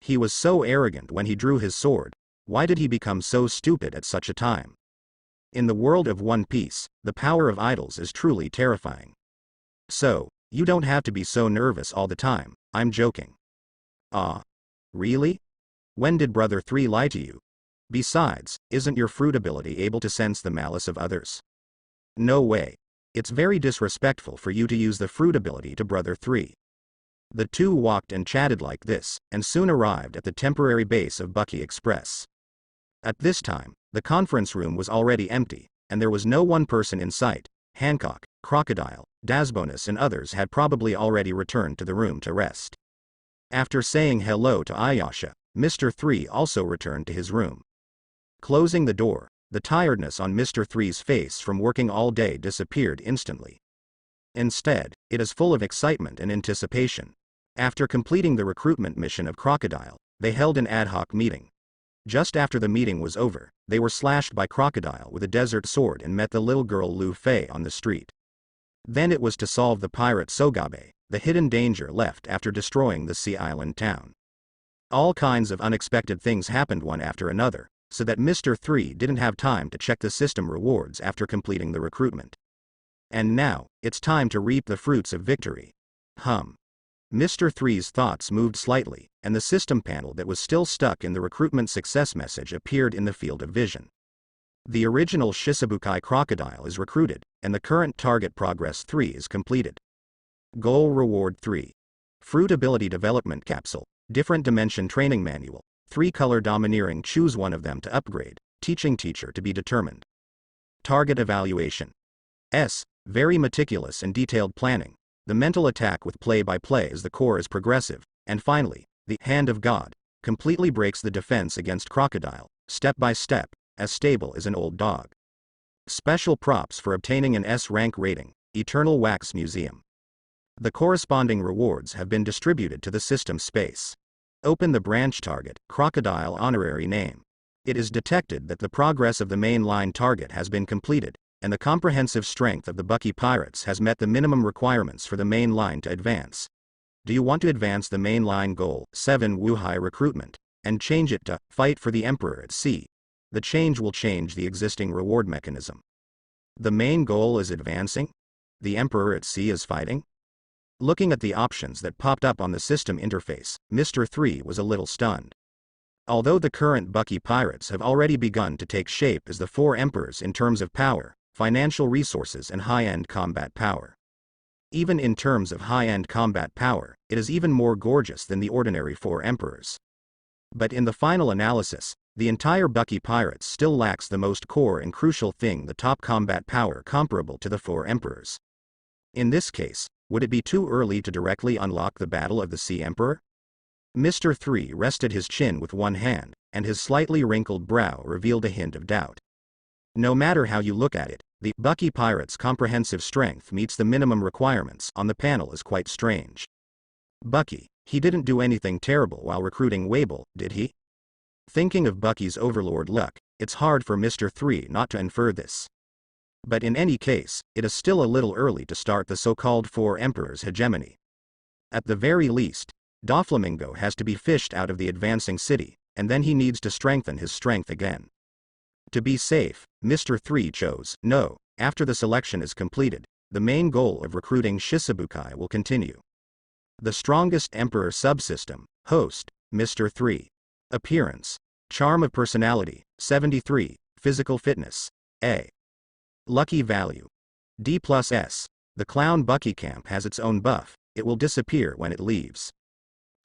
He was so arrogant when he drew his sword, why did he become so stupid at such a time? In the world of One Piece, the power of idols is truly terrifying. So, you don't have to be so nervous all the time, I'm joking. Ah. Really? When did Brother Three lie to you? Besides, isn't your fruit ability able to sense the malice of others? No way. It's very disrespectful for you to use the fruit ability to Brother 3. The two walked and chatted like this, and soon arrived at the temporary base of Bucky Express. At this time, the conference room was already empty, and there was no one person in sight. Hancock, Crocodile, Dasbonus and others had probably already returned to the room to rest. After saying hello to Ayasha, Mr. 3 also returned to his room. Closing the door, the tiredness on Mr. 3's face from working all day disappeared instantly. Instead, it is full of excitement and anticipation. After completing the recruitment mission of Crocodile, they held an ad hoc meeting. Just after the meeting was over, they were slashed by Crocodile with a desert sword and met the little girl Lu Fei on the street. Then it was to solve the pirate Sogabe, the hidden danger left after destroying the Sea Island town. All kinds of unexpected things happened one after another, so that Mr. 3 didn't have time to check the system rewards after completing the recruitment. And now, it's time to reap the fruits of victory. Mr. 3's thoughts moved slightly, and the system panel that was still stuck in the recruitment success message appeared in the field of vision. The original Shicibukai crocodile is recruited, and the current target progress 3 is completed. Goal Reward 3. Fruit Ability Development Capsule, Different Dimension Training Manual, 3-color domineering. Choose one of them to upgrade, teaching teacher to be determined. Target Evaluation. S. Very meticulous and detailed planning. The mental attack with play-by-play as the core is progressive, and finally, the Hand of God, completely breaks the defense against Crocodile, step by step, as stable as an old dog. Special props for obtaining an S-rank rating, Eternal Wax Museum. The corresponding rewards have been distributed to the system space. Open the branch target, Crocodile honorary name. It is detected that the progress of the main line target has been completed, and the comprehensive strength of the Bucky Pirates has met the minimum requirements for the main line to advance. Do you want to advance the main line goal, 7 Qiwuhai recruitment, and change it to Fight for the Emperor at Sea? The change will change the existing reward mechanism. The main goal is advancing? The Emperor at Sea is fighting? Looking at the options that popped up on the system interface, Mr. 3 was a little stunned. Although the current Bucky Pirates have already begun to take shape as the 4 emperors in terms of power, financial resources and high-end combat power. Even in terms of high-end combat power, it is even more gorgeous than the ordinary 4 emperors. But in the final analysis, the entire Bucky Pirates still lacks the most core and crucial thing, the top combat power comparable to the 4 emperors. In this case, would it be too early to directly unlock the Battle of the Sea Emperor? Mr. 3 rested his chin with one hand, and his slightly wrinkled brow revealed a hint of doubt. No matter how you look at it, the Bucky Pirates' comprehensive strength meets the minimum requirements on the panel is quite strange. Bucky, he didn't do anything terrible while recruiting Wable, did he? Thinking of Bucky's overlord luck, it's hard for Mr. 3 not to infer this. But in any case, it is still a little early to start the so-called 4 emperors' hegemony. At the very least, Doflamingo has to be fished out of the advancing city, and then he needs to strengthen his strength again. To be safe, Mr. 3 chose no. After the selection is completed, the main goal of recruiting Shicibukai will continue. The strongest emperor subsystem, host, Mr. 3. Appearance. Charm of personality, 73, physical fitness, A. Lucky value, D+S. The clown Bucky camp has its own buff, it will disappear when it leaves.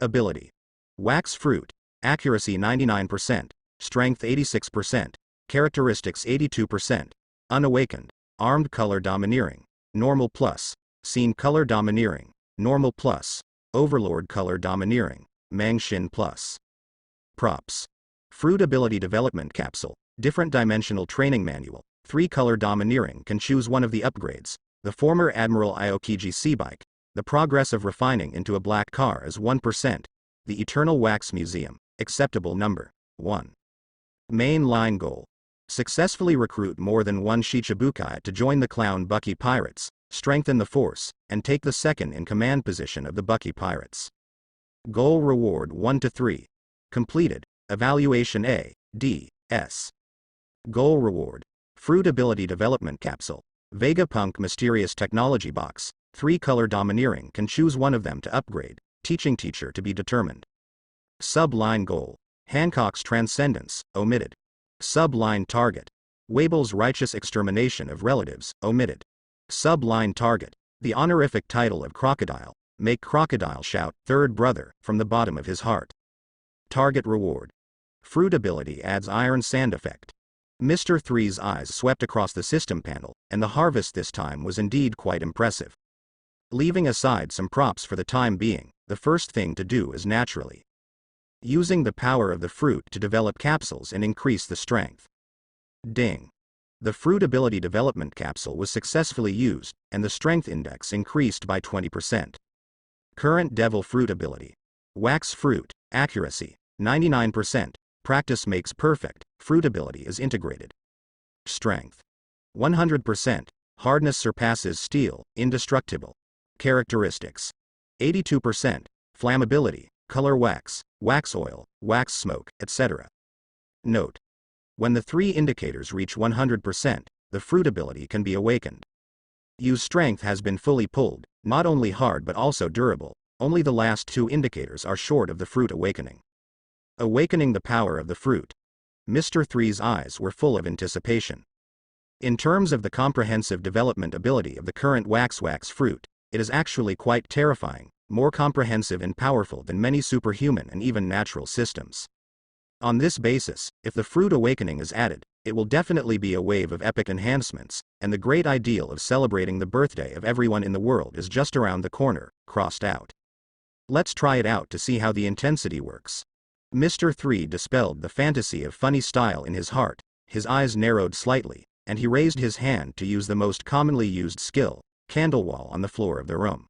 Ability. Wax fruit, accuracy 99%, strength 86%, characteristics 82%, unawakened, armed color domineering, normal plus, scene color domineering, normal plus, overlord color domineering, Mangshin plus. Props. Fruit ability development capsule, different dimensional training manual, 3-color domineering. Can choose one of the upgrades, the former Admiral Aokiji Seabike, the progress of refining into a black car is 1%, the Eternal Wax Museum, acceptable number, 1. Main line goal. Successfully recruit more than 1 Shicibukai to join the clown Bucky Pirates, strengthen the force, and take the second-in-command position of the Bucky Pirates. Goal reward 1 to 3. Completed. Evaluation A, D, S. Goal reward. Fruit ability development capsule. Vegapunk mysterious technology box, 3-color domineering. Can choose one of them to upgrade, teaching teacher to be determined. Sub-line goal. Hancock's transcendence, omitted. Subline target. Weibel's righteous extermination of relatives, omitted. Subline target. The honorific title of Crocodile. Make Crocodile shout, third brother, from the bottom of his heart. Target reward. Fruit ability adds iron sand effect. Mr. 3's eyes swept across the system panel, and the harvest this time was indeed quite impressive. Leaving aside some props for the time being, the first thing to do is naturally using the power of the fruit to develop capsules and increase the strength. Ding. The fruit ability development capsule was successfully used, and the strength index increased by 20%. Current devil fruit ability. Wax fruit, accuracy, 99%, practice makes perfect, fruit ability is integrated. Strength. 100%, hardness surpasses steel, indestructible. Characteristics. 82%, flammability, color wax, wax oil, wax smoke, etc. Note. When the three indicators reach 100%, the fruit ability can be awakened. Use strength has been fully pulled, not only hard but also durable, only the last two indicators are short of the fruit awakening. Awakening the power of the fruit. Mr. 3's eyes were full of anticipation. In terms of the comprehensive development ability of the current wax fruit, it is actually quite terrifying, more comprehensive and powerful than many superhuman and even natural systems. On this basis, if the fruit awakening is added, it will definitely be a wave of epic enhancements, and the great ideal of celebrating the birthday of everyone in the world is just around the corner, crossed out. Let's try it out to see how the intensity works. Mr. 3 dispelled the fantasy of funny style in his heart, his eyes narrowed slightly, and he raised his hand to use the most commonly used skill, candle wall on the floor of the room.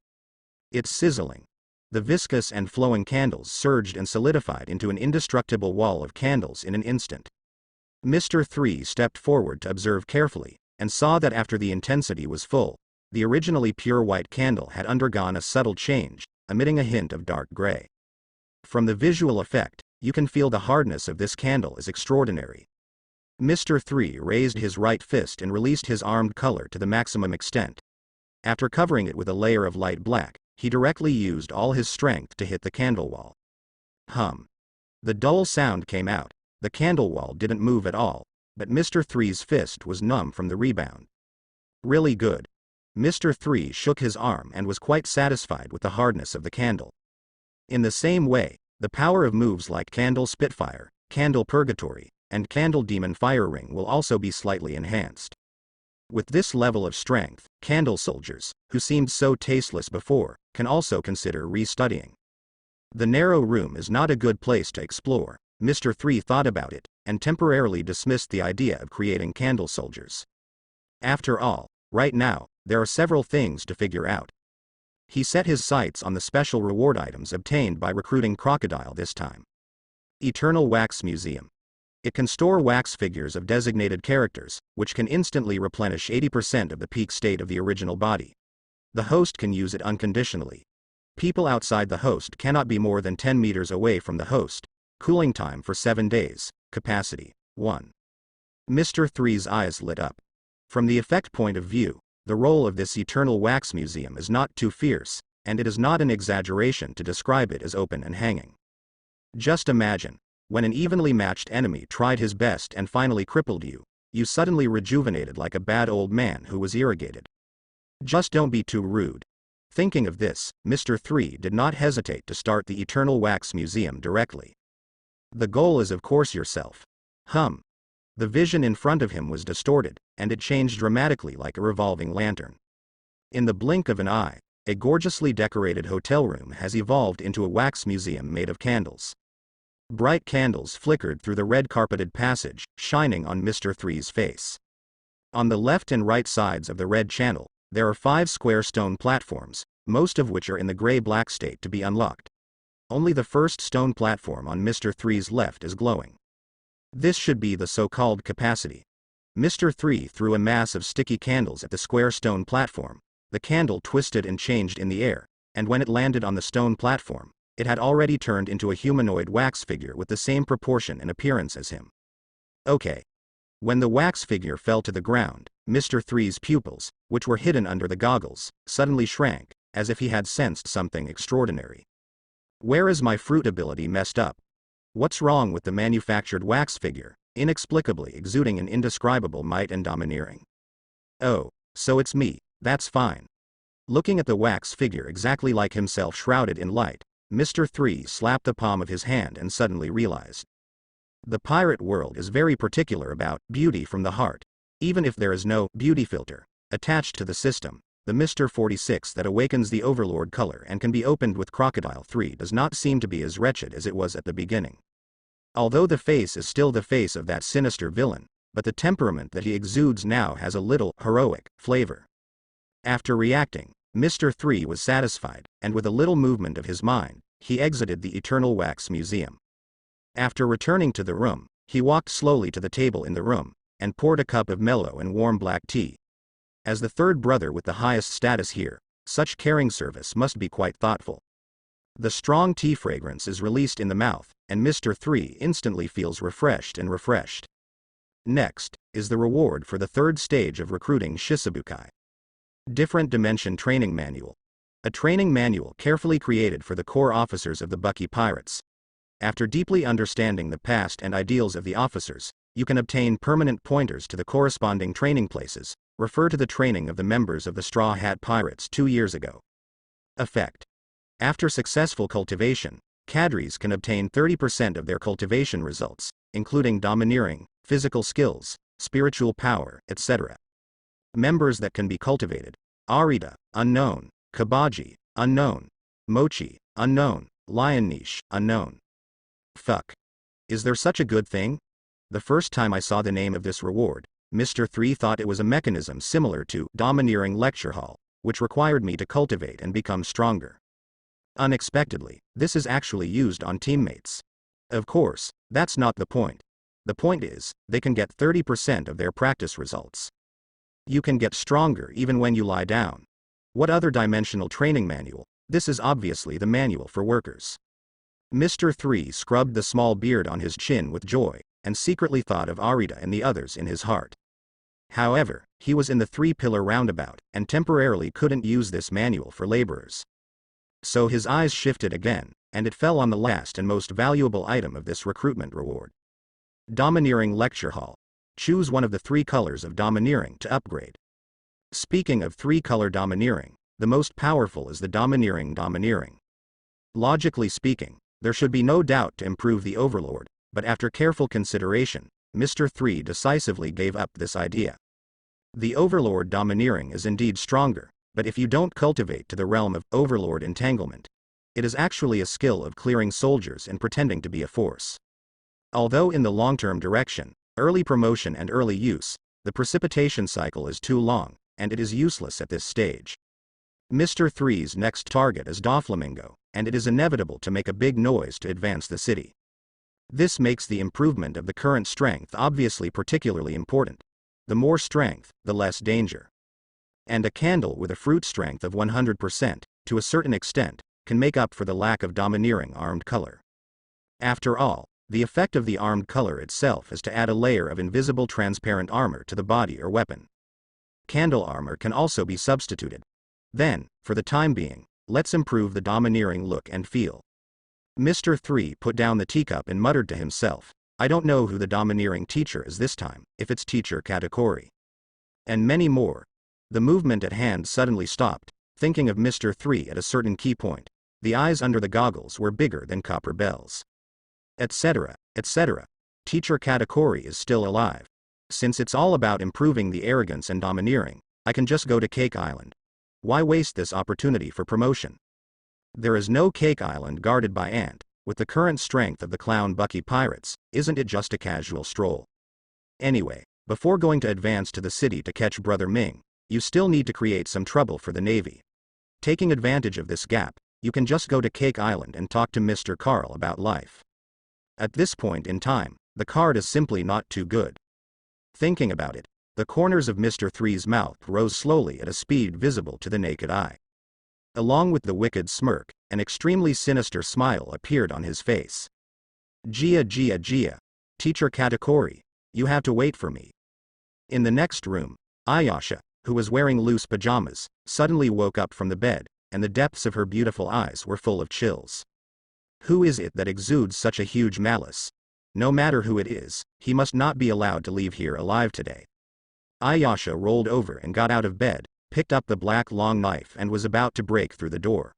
It's sizzling. The viscous and flowing candles surged and solidified into an indestructible wall of candles in an instant. Mr. 3 stepped forward to observe carefully, and saw that after the intensity was full, the originally pure white candle had undergone a subtle change, emitting a hint of dark gray. From the visual effect, you can feel the hardness of this candle is extraordinary. Mr. 3 raised his right fist and released his armed color to the maximum extent. After covering it with a layer of light black, he directly used all his strength to hit the candle wall. Hum. The dull sound came out, the candle wall didn't move at all, but Mr. 3's fist was numb from the rebound. Really good. Mr. 3 shook his arm and was quite satisfied with the hardness of the candle. In the same way, the power of moves like Candle Spitfire, Candle Purgatory, and Candle Demon Fire Ring will also be slightly enhanced. With this level of strength, candle soldiers, who seemed so tasteless before, can also consider restudying. The narrow room is not a good place to explore. Mr. 3 thought about it, and temporarily dismissed the idea of creating candle soldiers. After all, right now, there are several things to figure out. He set his sights on the special reward items obtained by recruiting Crocodile this time. Eternal Wax Museum. It can store wax figures of designated characters, which can instantly replenish 80% of the peak state of the original body. The host can use it unconditionally. People outside the host cannot be more than 10 meters away from the host. Cooling time for 7 days. Capacity 1. Mr. 3's eyes lit up. From the effect point of view, the role of this Eternal Wax Museum is not too fierce, and it is not an exaggeration to describe it as open and hanging. Just imagine, when an evenly matched enemy tried his best and finally crippled you, you suddenly rejuvenated like a bad old man who was irrigated. Just don't be too rude. Thinking of this, Mr. 3 did not hesitate to start the Eternal Wax Museum directly. The goal is of course yourself. Hum. The vision in front of him was distorted, and it changed dramatically like a revolving lantern. In the blink of an eye, a gorgeously decorated hotel room has evolved into a wax museum made of candles. Bright candles flickered through the red-carpeted passage, shining on Mr. 3's face. On the left and right sides of the red channel, there are 5 square stone platforms, most of which are in the gray-black state to be unlocked. Only the first stone platform on Mr. 3's left is glowing. This should be the so-called capacity. Mr. 3 threw a mass of sticky candles at the square stone platform. The candle twisted and changed in the air, and when it landed on the stone platform, it had already turned into a humanoid wax figure with the same proportion and appearance as him. Okay. When the wax figure fell to the ground, Mr. 3's pupils, which were hidden under the goggles, suddenly shrank, as if he had sensed something extraordinary. Where is my fruit ability messed up? What's wrong with the manufactured wax figure? inexplicably exuding an indescribable might and domineering. "Oh, so it's me, that's fine." Looking at the wax figure exactly like himself shrouded in light, Mr. 3 slapped the palm of his hand and suddenly realized. The pirate world is very particular about beauty from the heart. Even if there is no beauty filter attached to the system, the Mr. 46 that awakens the overlord color and can be opened with Crocodile 3 does not seem to be as wretched as it was at the beginning. Although the face is still the face of that sinister villain, but the temperament that he exudes now has a little heroic flavor. After reacting, Mr. 3 was satisfied, and with a little movement of his mind, he exited the Eternal Wax Museum. After returning to the room, he walked slowly to the table in the room, and poured a cup of mellow and warm black tea. As the third brother with the highest status here, such caring service must be quite thoughtful. The strong tea fragrance is released in the mouth, and Mr. 3 instantly feels refreshed and refreshed. Next, is the reward for the third stage of recruiting Shicibukai. Different Dimension Training Manual. A training manual carefully created for the core officers of the Bucky Pirates. After deeply understanding the past and ideals of the officers, you can obtain permanent pointers to the corresponding training places. Refer to the training of the members of the Straw Hat Pirates 2 years ago. Effect. After successful cultivation, cadres can obtain 30% of their cultivation results, including domineering, physical skills, spiritual power, etc. Members that can be cultivated: Arita, unknown; Kabaji, unknown; Mochi, unknown; Lion Niche, unknown. Fuck. Is there such a good thing? The first time I saw the name of this reward, Mr. 3 thought it was a mechanism similar to Domineering Lecture Hall, which required me to cultivate and become stronger. Unexpectedly, this is actually used on teammates. Of course, that's not the point. The point is, they can get 30% of their practice results. You can get stronger even when you lie down. What other dimensional training manual? This is obviously the manual for workers. Mr. 3 scrubbed the small beard on his chin with joy, and secretly thought of Arita and the others in his heart. However, he was in the 3-pillar roundabout, and temporarily couldn't use this manual for laborers. So his eyes shifted again, and it fell on the last and most valuable item of this recruitment reward. Domineering Lecture Hall. Choose one of the 3 colors of domineering to upgrade. Speaking of 3-color domineering, the most powerful is the domineering. Logically speaking, there should be no doubt to improve the overlord, but after careful consideration, Mr. 3 decisively gave up this idea. The overlord domineering is indeed stronger, but if you don't cultivate to the realm of overlord entanglement, it is actually a skill of clearing soldiers and pretending to be a force. Although in the long-term direction, early promotion and early use, the precipitation cycle is too long, and it is useless at this stage. Mr. 3's next target is Doflamingo, and it is inevitable to make a big noise to advance the city. This makes the improvement of the current strength obviously particularly important. The more strength, the less danger. And a candle with a fruit strength of 100%, to a certain extent, can make up for the lack of domineering armed color. After all, the effect of the armed color itself is to add a layer of invisible transparent armor to the body or weapon. Candle armor can also be substituted. Then, for the time being, let's improve the domineering look and feel. Mr. 3 put down the teacup and muttered to himself, I don't know who the domineering teacher is this time, if it's Teacher Katakuri. And many more. The movement at hand suddenly stopped, thinking of Mr. 3 at a certain key point. The eyes under the goggles were bigger than copper bells. Etc., etc. Teacher Katakuri is still alive. Since it's all about improving the arrogance and domineering, I can just go to Cake Island. Why waste this opportunity for promotion? There is no Cake Island guarded by Ant. With the current strength of the Clown Bucky Pirates, isn't it just a casual stroll? Anyway, before going to advance to the city to catch Brother Ming, you still need to create some trouble for the Navy. Taking advantage of this gap, you can just go to Cake Island and talk to Mr. Carl about life. At this point in time, the card is simply not too good. Thinking about it, the corners of Mr. 3's mouth rose slowly at a speed visible to the naked eye. Along with the wicked smirk, an extremely sinister smile appeared on his face. Gia. Teacher Katakuri, you have to wait for me. In the next room, Ayasha, who was wearing loose pajamas, suddenly woke up from the bed, and the depths of her beautiful eyes were full of chills. Who is it that exudes such a huge malice? No matter who it is, he must not be allowed to leave here alive today. Ayasha rolled over and got out of bed, picked up the black long knife and was about to break through the door.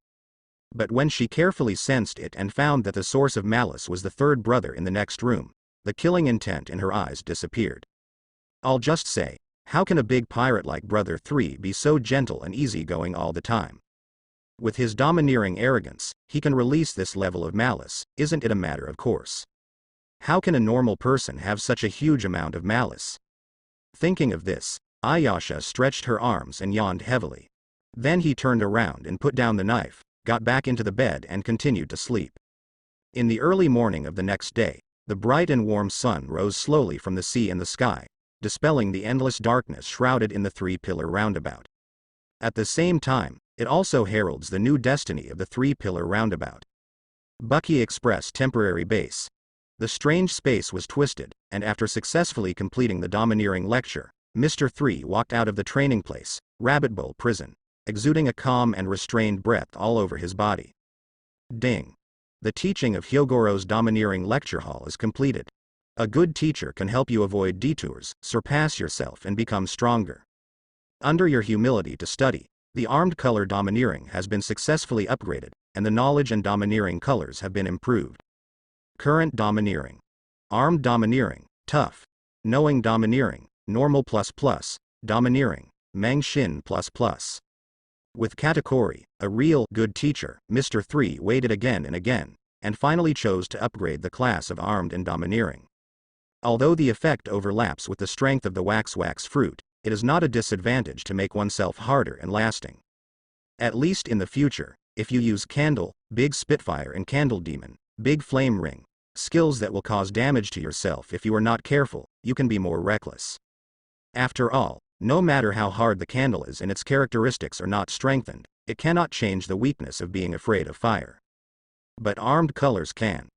But when she carefully sensed it and found that the source of malice was the third brother in the next room, the killing intent in her eyes disappeared. I'll just say, how can a big pirate like Brother 3 be so gentle and easygoing all the time? With his domineering arrogance, he can release this level of malice, isn't it a matter of course? How can a normal person have such a huge amount of malice? Thinking of this, Ayasha stretched her arms and yawned heavily. Then he turned around and put down the knife, got back into the bed and continued to sleep. In the early morning of the next day, the bright and warm sun rose slowly from the sea and the sky, dispelling the endless darkness shrouded in the three-pillar roundabout. At the same time, it also heralds the new destiny of the three-pillar roundabout. Bucky Express Temporary Base. The strange space was twisted, and after successfully completing the domineering lecture, Mr. 3 walked out of the training place, Rabbit Bowl Prison, exuding a calm and restrained breath all over his body. Ding. The teaching of Hyogoro's domineering lecture hall is completed. A good teacher can help you avoid detours, surpass yourself and become stronger. Under your humility to study, the armed color domineering has been successfully upgraded, and the knowledge and domineering colors have been improved. Current domineering. Armed domineering, tough. Knowing domineering, normal ++, domineering, Mengshin ++. With Katakuri, a real good teacher, Mr. 3 waited again and again, and finally chose to upgrade the class of armed and domineering. Although the effect overlaps with the strength of the wax fruit, it is not a disadvantage to make oneself harder and lasting. At least in the future, if you use Candle, Big Spitfire and Candle Demon, Big Flame Ring, skills that will cause damage to yourself if you are not careful, you can be more reckless. After all, no matter how hard the candle is and its characteristics are not strengthened, it cannot change the weakness of being afraid of fire. But armed colors can.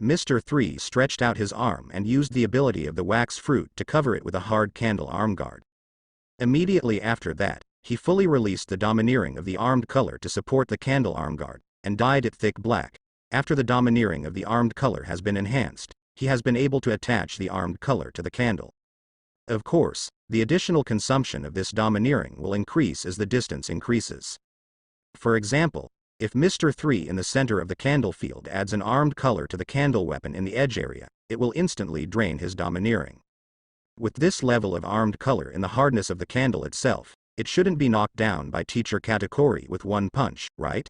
Mr. 3 stretched out his arm and used the ability of the wax fruit to cover it with a hard candle arm guard. Immediately after that, he fully released the domineering of the armed color to support the candle arm guard, and dyed it thick black. After the domineering of the armed color has been enhanced, he has been able to attach the armed color to the candle. Of course, the additional consumption of this domineering will increase as the distance increases. For example, if Mr. 3 in the center of the candle field adds an armed color to the candle weapon in the edge area, it will instantly drain his domineering. With this level of armed color in the hardness of the candle itself, it shouldn't be knocked down by Teacher Katakuri with one punch, right?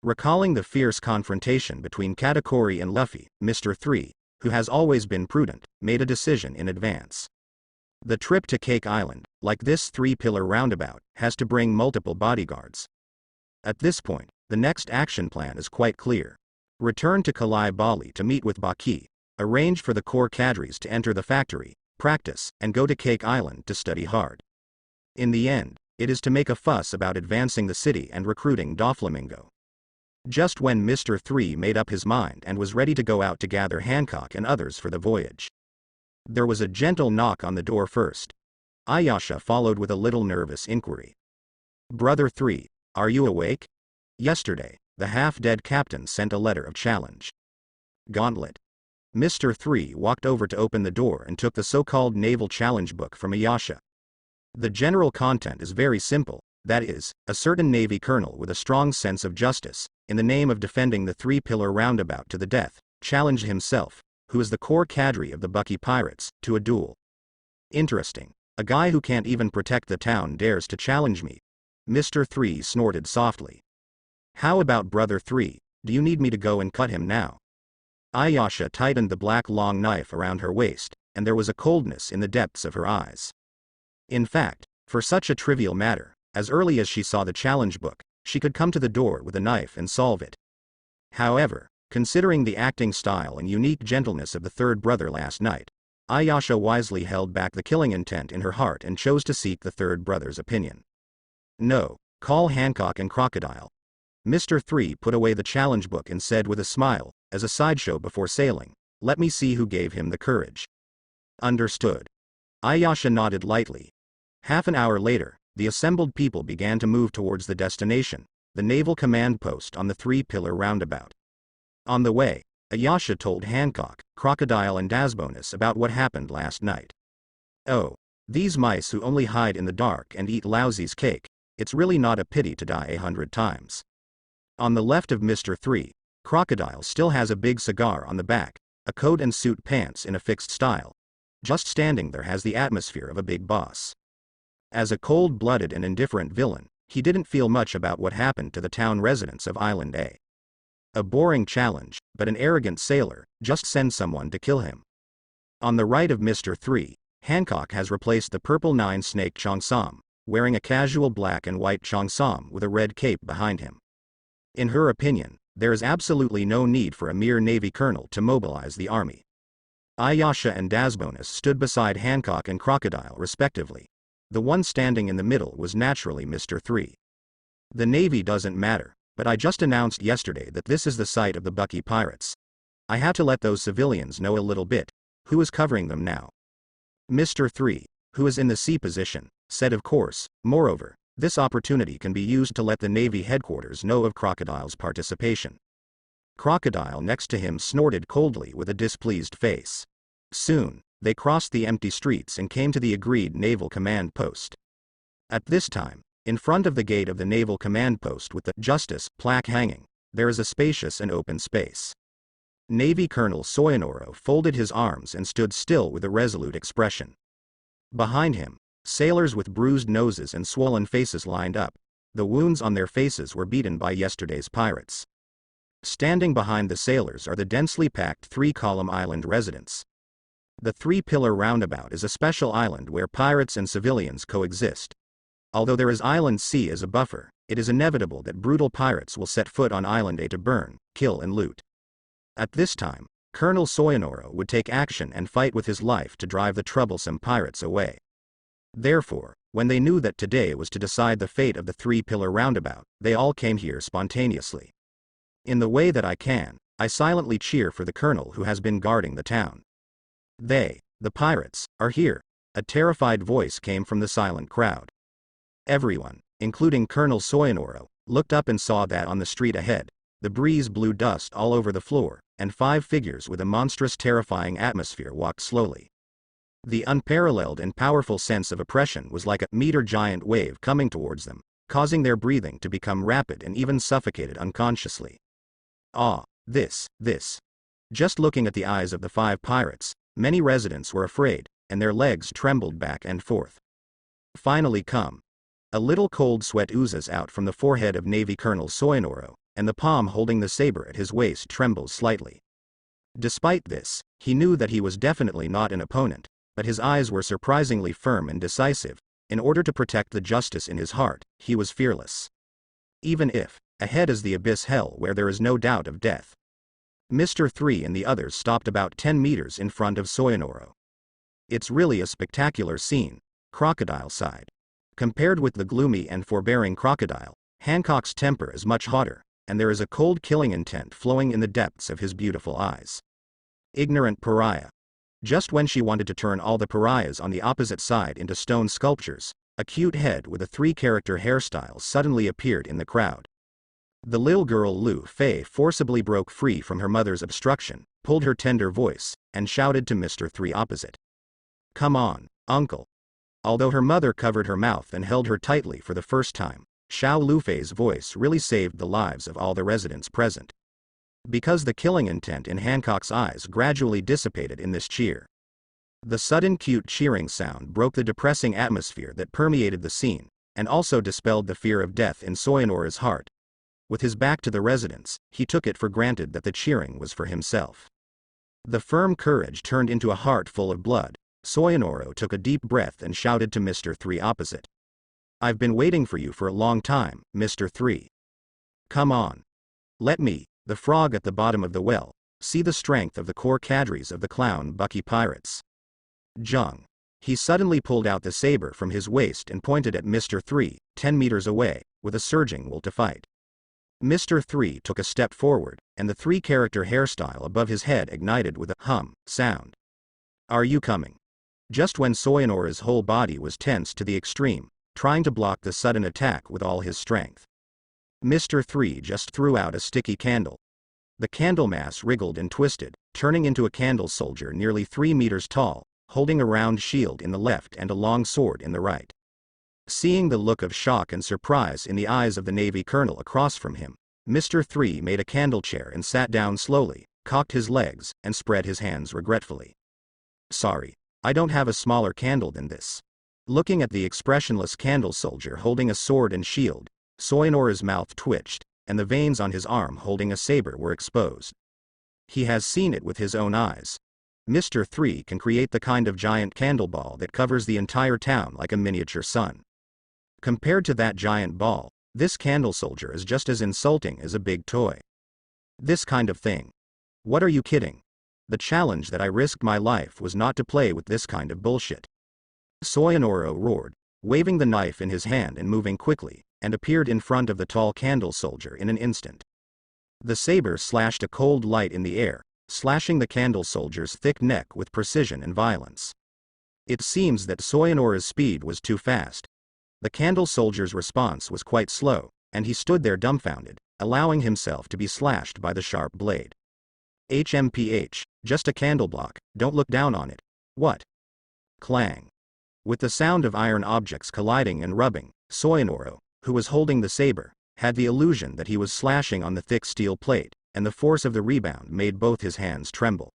Recalling the fierce confrontation between Katakuri and Luffy, Mr. 3, who has always been prudent, made a decision in advance. The trip to Cake Island, like this three-pillar roundabout, has to bring multiple bodyguards. At this point, the next action plan is quite clear. Return to Kalai Bali to meet with Baki, arrange for the core cadres to enter the factory, practice, and go to Cake Island to study hard. In the end, it is to make a fuss about advancing the city and recruiting Doflamingo. Just when Mr. 3 made up his mind and was ready to go out to gather Hancock and others for the voyage, there was a gentle knock on the door first. Ayasha followed with a little nervous inquiry. Brother 3, are you awake? Yesterday, the half-dead captain sent a letter of challenge. Gauntlet. Mr. 3 walked over to open the door and took the so-called naval challenge book from Ayasha. The general content is very simple, that is, a certain Navy colonel with a strong sense of justice, in the name of defending the three-pillar roundabout to the death, challenged himself, who is the core cadre of the Bucky Pirates, to a duel. Interesting. A guy who can't even protect the town dares to challenge me. Mr. 3 snorted softly. How about Brother 3, do you need me to go and cut him now? Ayasha tightened the black long knife around her waist, and there was a coldness in the depths of her eyes. In fact, for such a trivial matter, as early as she saw the challenge book, she could come to the door with a knife and solve it. However, considering the acting style and unique gentleness of the third brother last night, Ayasha wisely held back the killing intent in her heart and chose to seek the third brother's opinion. No, call Hancock and Crocodile. Mr. 3 put away the challenge book and said with a smile, as a sideshow before sailing, let me see who gave him the courage. Understood. Ayasha nodded lightly. Half an hour later, the assembled people began to move towards the destination, the naval command post on the three-pillar roundabout. On the way, Ayasha told Hancock, Crocodile and Dasbonus about what happened last night. Oh. These mice who only hide in the dark and eat Lousy's cake, it's really not a pity to die 100 times. On the left of Mr. 3, Crocodile still has a big cigar on the back, a coat and suit pants in a fixed style. Just standing there has the atmosphere of a big boss. As a cold-blooded and indifferent villain, he didn't feel much about what happened to the town residents of Island A. A boring challenge, but an arrogant sailor, just send someone to kill him. On the right of Mr. 3, Hancock has replaced the purple 9-snake Cheongsam, wearing a casual black and white Cheongsam with a red cape behind him. In her opinion, there is absolutely no need for a mere Navy colonel to mobilize the army. Ayasha and Dasbonus stood beside Hancock and Crocodile respectively. The one standing in the middle was naturally Mr. 3. The Navy doesn't matter, but I just announced yesterday that this is the site of the Bucky pirates. I have to let those civilians know a little bit. Who is covering them now? Mr. 3, who is in the C position, said of course. Moreover, this opportunity can be used to let the Navy headquarters know of Crocodile's participation. Crocodile next to him snorted coldly with a displeased face. Soon, they crossed the empty streets and came to the agreed naval command post. At this time, in front of the gate of the naval command post with the Justice plaque hanging, there is a spacious and open space. Navy Colonel Soyonoro folded his arms and stood still with a resolute expression. Behind him, sailors with bruised noses and swollen faces lined up. The wounds on their faces were beaten by yesterday's pirates. Standing behind the sailors are the densely packed 3-column island residents. The 3-pillar roundabout is a special island where pirates and civilians coexist. Although there is Island C as a buffer, it is inevitable that brutal pirates will set foot on Island A to burn, kill and loot. At this time, Colonel Soyonoro would take action and fight with his life to drive the troublesome pirates away. Therefore, when they knew that today was to decide the fate of the 3-pillar roundabout, they all came here spontaneously. In the way that I can, I silently cheer for the colonel who has been guarding the town. They, the pirates, are here, a terrified voice came from the silent crowd. Everyone, including Colonel Soyonoro, looked up and saw that on the street ahead, the breeze blew dust all over the floor, and 5 figures with a monstrous terrifying atmosphere walked slowly. The unparalleled and powerful sense of oppression was like a meteor-giant wave coming towards them, causing their breathing to become rapid and even suffocated unconsciously. This. Just looking at the eyes of the 5 pirates, many residents were afraid, and their legs trembled back and forth. Finally come. A little cold sweat oozes out from the forehead of Navy Colonel Soyonoro, and the palm holding the saber at his waist trembles slightly. Despite this, he knew that he was definitely not an opponent, but his eyes were surprisingly firm and decisive. In order to protect the justice in his heart, he was fearless. Even if, ahead is the abyss hell where there is no doubt of death. Mr. 3 and the others stopped about 10 meters in front of Soyonoro. It's really a spectacular scene, Crocodile sighed. Compared with the gloomy and forbearing Crocodile, Hancock's temper is much hotter, and there is a cold killing intent flowing in the depths of his beautiful eyes. Ignorant pariah. Just when she wanted to turn all the pariahs on the opposite side into stone sculptures, a cute head with a 3-character hairstyle suddenly appeared in the crowd. The little girl Lu Fei forcibly broke free from her mother's obstruction, pulled her tender voice, and shouted to Mr. 3 opposite. Come on, uncle. Although her mother covered her mouth and held her tightly for the first time, Xiao Lufei's voice really saved the lives of all the residents present. Because the killing intent in Hancock's eyes gradually dissipated in this cheer. The sudden cute cheering sound broke the depressing atmosphere that permeated the scene, and also dispelled the fear of death in Soyonoro's heart. With his back to the residents, he took it for granted that the cheering was for himself. The firm courage turned into a heart full of blood. Soyonoro took a deep breath and shouted to Mr. 3 opposite. I've been waiting for you for a long time, Mr. 3. Come on. Let me, the frog at the bottom of the well, see the strength of the core cadres of the clown Bucky pirates. Jung. He suddenly pulled out the saber from his waist and pointed at Mr. 3, 10 meters away, with a surging will to fight. Mr. 3 took a step forward, and the 3-character hairstyle above his head ignited with a hum sound. Are you coming? Just when Soyonoro's whole body was tense to the extreme, trying to block the sudden attack with all his strength. Mr. 3 just threw out a sticky candle. The candle mass wriggled and twisted, turning into a candle soldier nearly 3 meters tall, holding a round shield in the left and a long sword in the right. Seeing the look of shock and surprise in the eyes of the Navy colonel across from him, Mr. 3 made a candle chair and sat down slowly, cocked his legs, and spread his hands regretfully. Sorry, I don't have a smaller candle than this. Looking at the expressionless candle soldier holding a sword and shield, Soinora's mouth twitched, and the veins on his arm holding a saber were exposed. He has seen it with his own eyes. Mr. 3 can create the kind of giant candle ball that covers the entire town like a miniature sun. Compared to that giant ball, this candle soldier is just as insulting as a big toy. This kind of thing. What are you kidding? The challenge that I risked my life was not to play with this kind of bullshit. Soinoro roared, waving the knife in his hand and moving quickly, and appeared in front of the tall candle soldier in an instant. The saber slashed a cold light in the air, slashing the candle soldier's thick neck with precision and violence. It seems that Soinora's speed was too fast. The candle soldier's response was quite slow, and he stood there dumbfounded, allowing himself to be slashed by the sharp blade. HMPH, just a candle block, don't look down on it. What? Clang. With the sound of iron objects colliding and rubbing, Soinoro, who was holding the saber, had the illusion that he was slashing on the thick steel plate, and the force of the rebound made both his hands tremble.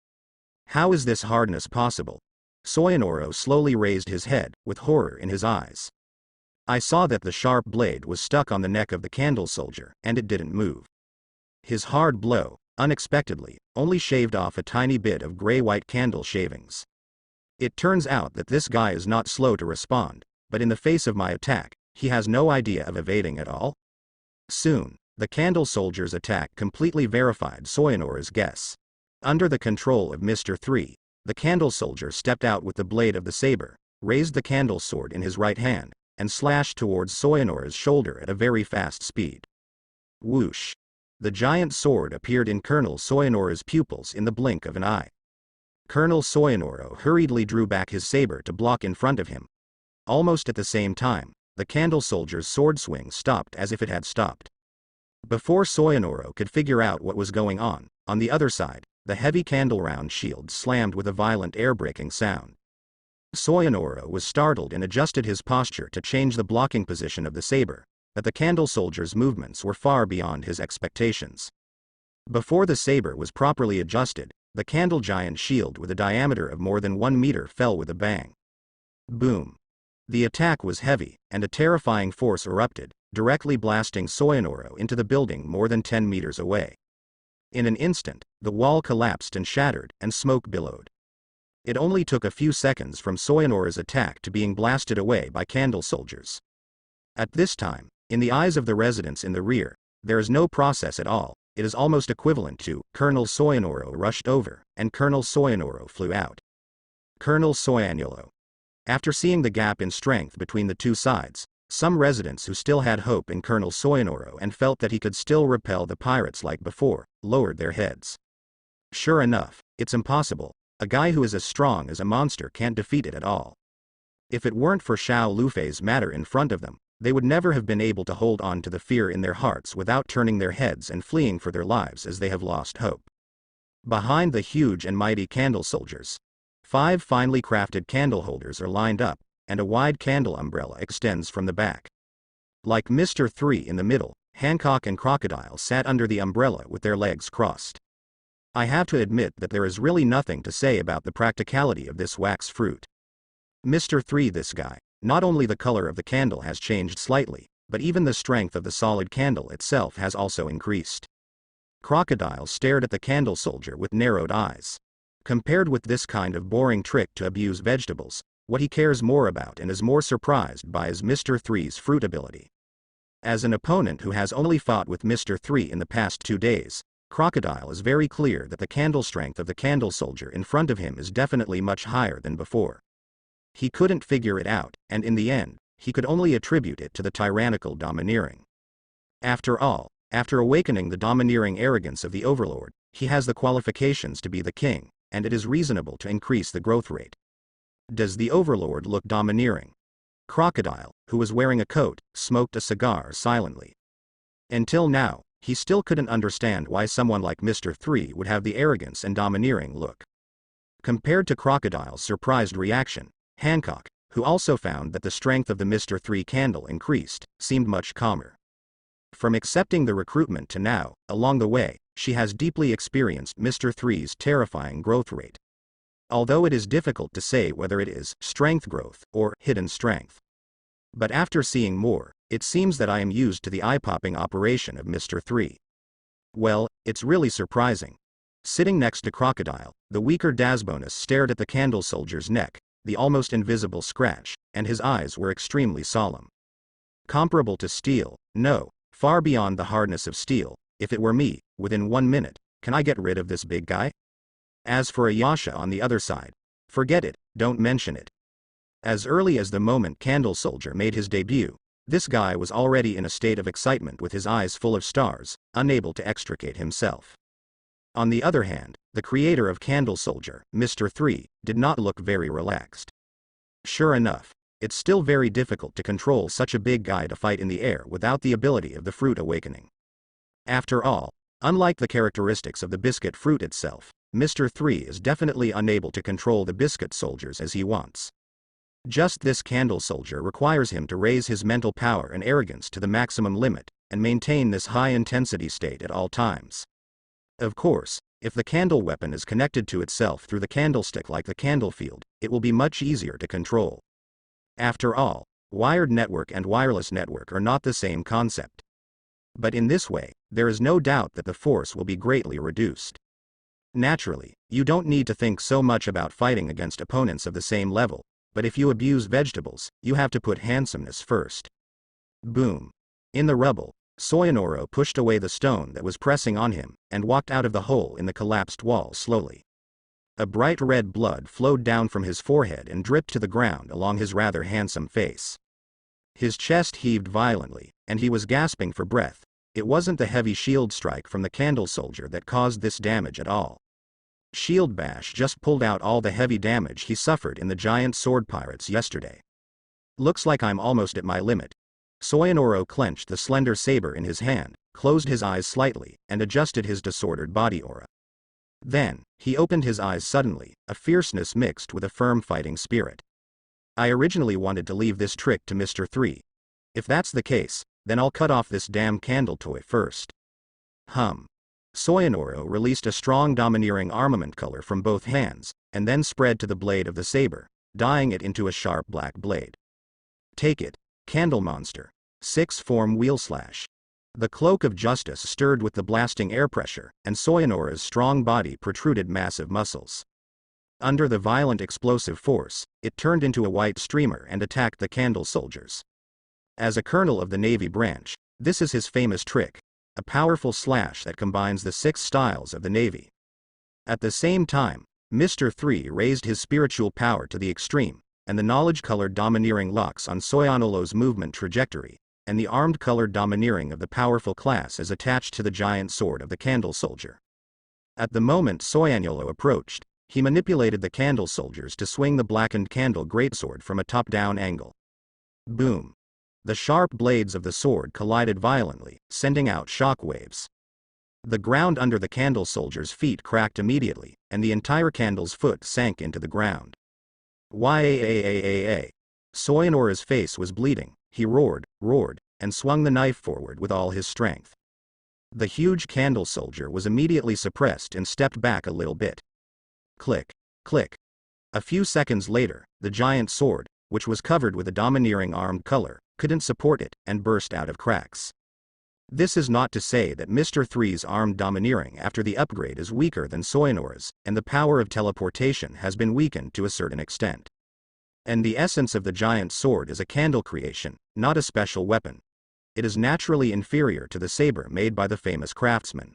How is this hardness possible? Soinoro slowly raised his head, with horror in his eyes. I saw that the sharp blade was stuck on the neck of the candle soldier, and it didn't move. His hard blow, unexpectedly, only shaved off a tiny bit of gray-white candle shavings. It turns out that this guy is not slow to respond, but in the face of my attack, he has no idea of evading at all. Soon, the candle soldier's attack completely verified Soinora's guess. Under the control of Mr. 3, the candle soldier stepped out with the blade of the saber, raised the candle sword in his right hand, and slashed towards Soinora's shoulder at a very fast speed. Whoosh! The giant sword appeared in Colonel Soinora's pupils in the blink of an eye. Colonel Soinoro hurriedly drew back his saber to block in front of him. Almost at the same time, the candle soldier's sword swing stopped as if it had stopped. Before Soinoro could figure out what was going on the other side, the heavy candle round shield slammed with a violent air-breaking sound. Soinoro was startled and adjusted his posture to change the blocking position of the saber, but the candle soldier's movements were far beyond his expectations. Before the saber was properly adjusted, the candle giant shield with a diameter of more than 1 meter fell with a bang. Boom! The attack was heavy, and a terrifying force erupted, directly blasting Soinoro into the building more than 10 meters away. In an instant, the wall collapsed and shattered, and smoke billowed. It only took a few seconds from Soinora's attack to being blasted away by candle soldiers. At this time, in the eyes of the residents in the rear, there is no process at all. It is almost equivalent to, Colonel Soinoro rushed over, and Colonel Soinoro flew out. Colonel Soinoro. After seeing the gap in strength between the two sides, some residents who still had hope in Colonel Soinoro and felt that he could still repel the pirates like before, lowered their heads. Sure enough, it's impossible. A guy who is as strong as a monster can't defeat it at all. If it weren't for Xiao Lufei's matter in front of them, they would never have been able to hold on to the fear in their hearts without turning their heads and fleeing for their lives as they have lost hope. Behind the huge and mighty candle soldiers, 5 finely crafted candle holders are lined up, and a wide candle umbrella extends from the back. Like Mr. 3 in the middle, Hancock and Crocodile sat under the umbrella with their legs crossed. I have to admit that there is really nothing to say about the practicality of this wax fruit. Mr. 3, this guy. Not only the color of the candle has changed slightly, but even the strength of the solid candle itself has also increased. Crocodile stared at the candle soldier with narrowed eyes. Compared with this kind of boring trick to abuse vegetables, what he cares more about and is more surprised by is Mr. 3's fruit ability. As an opponent who has only fought with Mr. 3 in the past 2 days, Crocodile is very clear that the candle strength of the candle soldier in front of him is definitely much higher than before. He couldn't figure it out, and in the end, he could only attribute it to the tyrannical domineering. After all, after awakening the domineering arrogance of the overlord, he has the qualifications to be the king, and it is reasonable to increase the growth rate. Does the overlord look domineering? Crocodile, who was wearing a coat, smoked a cigar silently. Until now, he still couldn't understand why someone like Mr. 3 would have the arrogance and domineering look. Compared to Crocodile's surprised reaction, Hancock, who also found that the strength of the Mr. 3 candle increased, seemed much calmer. From accepting the recruitment to now, along the way, she has deeply experienced Mr. 3's terrifying growth rate. Although it is difficult to say whether it is strength growth or hidden strength. But after seeing more, it seems that I am used to the eye-popping operation of Mr. 3. Well, it's really surprising. Sitting next to Crocodile, the weaker Dasbonus stared at the candle soldier's neck, the almost invisible scratch, and his eyes were extremely solemn. Comparable to steel? No, far beyond the hardness of steel. If it were me, within 1 minute, can I get rid of this big guy? As for Ayasha on the other side, forget it, don't mention it. As early as the moment Candle Soldier made his debut, this guy was already in a state of excitement with his eyes full of stars, unable to extricate himself. On the other hand, the creator of Candle Soldier, Mr. 3, did not look very relaxed. Sure enough, it's still very difficult to control such a big guy to fight in the air without the ability of the fruit awakening. After all, unlike the characteristics of the biscuit fruit itself, Mr. 3 is definitely unable to control the biscuit soldiers as he wants. Just this Candle Soldier requires him to raise his mental power and arrogance to the maximum limit, and maintain this high-intensity state at all times. Of course, if the candle weapon is connected to itself through the candlestick like the candle field, it will be much easier to control. After all, wired network and wireless network are not the same concept. But in this way, there is no doubt that the force will be greatly reduced. Naturally, you don't need to think so much about fighting against opponents of the same level, but if you abuse vegetables, you have to put handsomeness first. Boom. In the rubble, Soyanoro pushed away the stone that was pressing on him, and walked out of the hole in the collapsed wall slowly. A bright red blood flowed down from his forehead and dripped to the ground along his rather handsome face. His chest heaved violently, and he was gasping for breath. It wasn't the heavy shield strike from the Candle Soldier that caused this damage at all. Shield Bash just pulled out all the heavy damage he suffered in the giant sword pirates yesterday. Looks like I'm almost at my limit. Soyanoro clenched the slender saber in his hand, closed his eyes slightly, and adjusted his disordered body aura. Then, he opened his eyes suddenly, a fierceness mixed with a firm fighting spirit. I originally wanted to leave this trick to Mr. 3. If that's the case, then I'll cut off this damn candle toy first. Soyanoro released a strong domineering armament color from both hands, and then spread to the blade of the saber, dyeing it into a sharp black blade. Take it, Candle Monster. 6-form wheel slash. The cloak of justice stirred with the blasting air pressure, and Soyanora's strong body protruded massive muscles. Under the violent explosive force, it turned into a white streamer and attacked the Candle Soldiers. As a colonel of the Navy branch, this is his famous trick, a powerful slash that combines the 6 styles of the Navy. At the same time, Mr. 3 raised his spiritual power to the extreme, and the knowledge-colored domineering locks on Soyanolo's movement trajectory, and the armed-colored domineering of the powerful class is attached to the giant sword of the Candle Soldier. At the moment Soyanolo approached, he manipulated the Candle Soldiers to swing the blackened candle greatsword from a top-down angle. Boom. The sharp blades of the sword collided violently, sending out shock waves. The ground under the Candle Soldier's feet cracked immediately, and the entire candle's foot sank into the ground. Yaaaaa. Soyanora's face was bleeding. He roared, and swung the knife forward with all his strength. The huge Candle Soldier was immediately suppressed and stepped back a little bit. Click, click. A few seconds later, the giant sword, which was covered with a domineering armed color, couldn't support it, and burst out of cracks. This is not to say that Mr. 3's armed domineering after the upgrade is weaker than Soyanora's, and the power of teleportation has been weakened to a certain extent. And the essence of the giant sword is a candle creation, not a special weapon. It is naturally inferior to the saber made by the famous craftsman.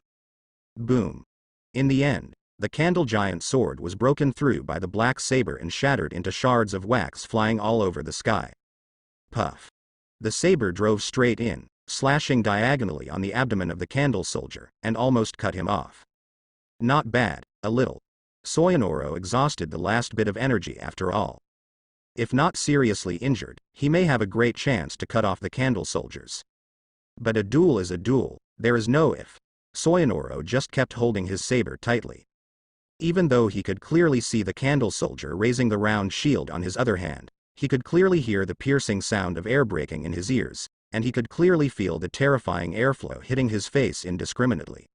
Boom. In the end, the candle giant sword was broken through by the black saber and shattered into shards of wax flying all over the sky. Puff. The saber drove straight in, slashing diagonally on the abdomen of the Candle Soldier, and almost cut him off. Not bad, a little. Soyanoro exhausted the last bit of energy after all. If not seriously injured, he may have a great chance to cut off the Candle Soldiers. But a duel is a duel, There is no if. Soyonoro just kept holding his saber tightly. Even though he could clearly see the candle soldier raising the round shield on his other hand, he could clearly hear the piercing sound of air breaking in his ears, and he could clearly feel the terrifying airflow hitting his face indiscriminately.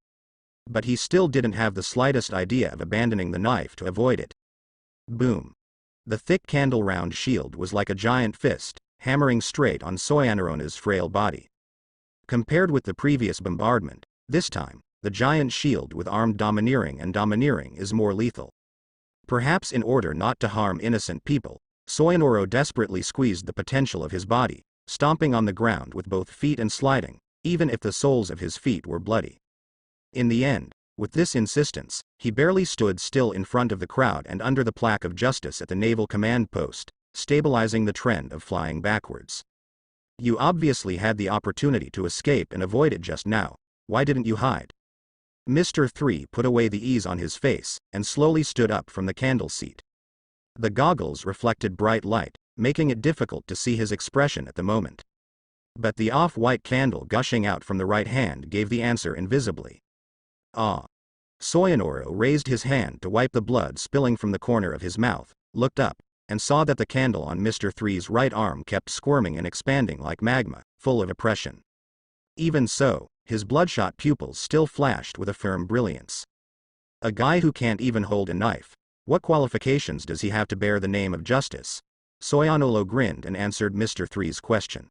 But he still didn't have the slightest idea of abandoning the knife to avoid it. Boom. The thick candle round shield was like a giant fist, hammering straight on Soyonoro's frail body. Compared with the previous bombardment, this time, the giant shield with armed domineering is more lethal. Perhaps in order not to harm innocent people, Soyonoro desperately squeezed the potential of his body, stomping on the ground with both feet and sliding, even if the soles of his feet were bloody. In the end, with this insistence, he barely stood still in front of the crowd and under the plaque of justice at the naval command post, stabilizing the trend of flying backwards. You obviously had the opportunity to escape and avoid it just now. Why didn't you hide? Mr. 3 put away the ease on his face and slowly stood up from the candle seat. The goggles reflected bright light, making it difficult to see his expression at the moment. But the off-white candle gushing out from the right hand gave the answer invisibly. Ah. Soyonoro raised his hand to wipe the blood spilling from the corner of his mouth, looked up, and saw that the candle on Mr. 3's right arm kept squirming and expanding like magma, full of oppression. Even so, his bloodshot pupils still flashed with a firm brilliance. A guy who can't even hold a knife, what qualifications does he have to bear the name of justice? Soyonoro grinned and answered Mr. 3's question.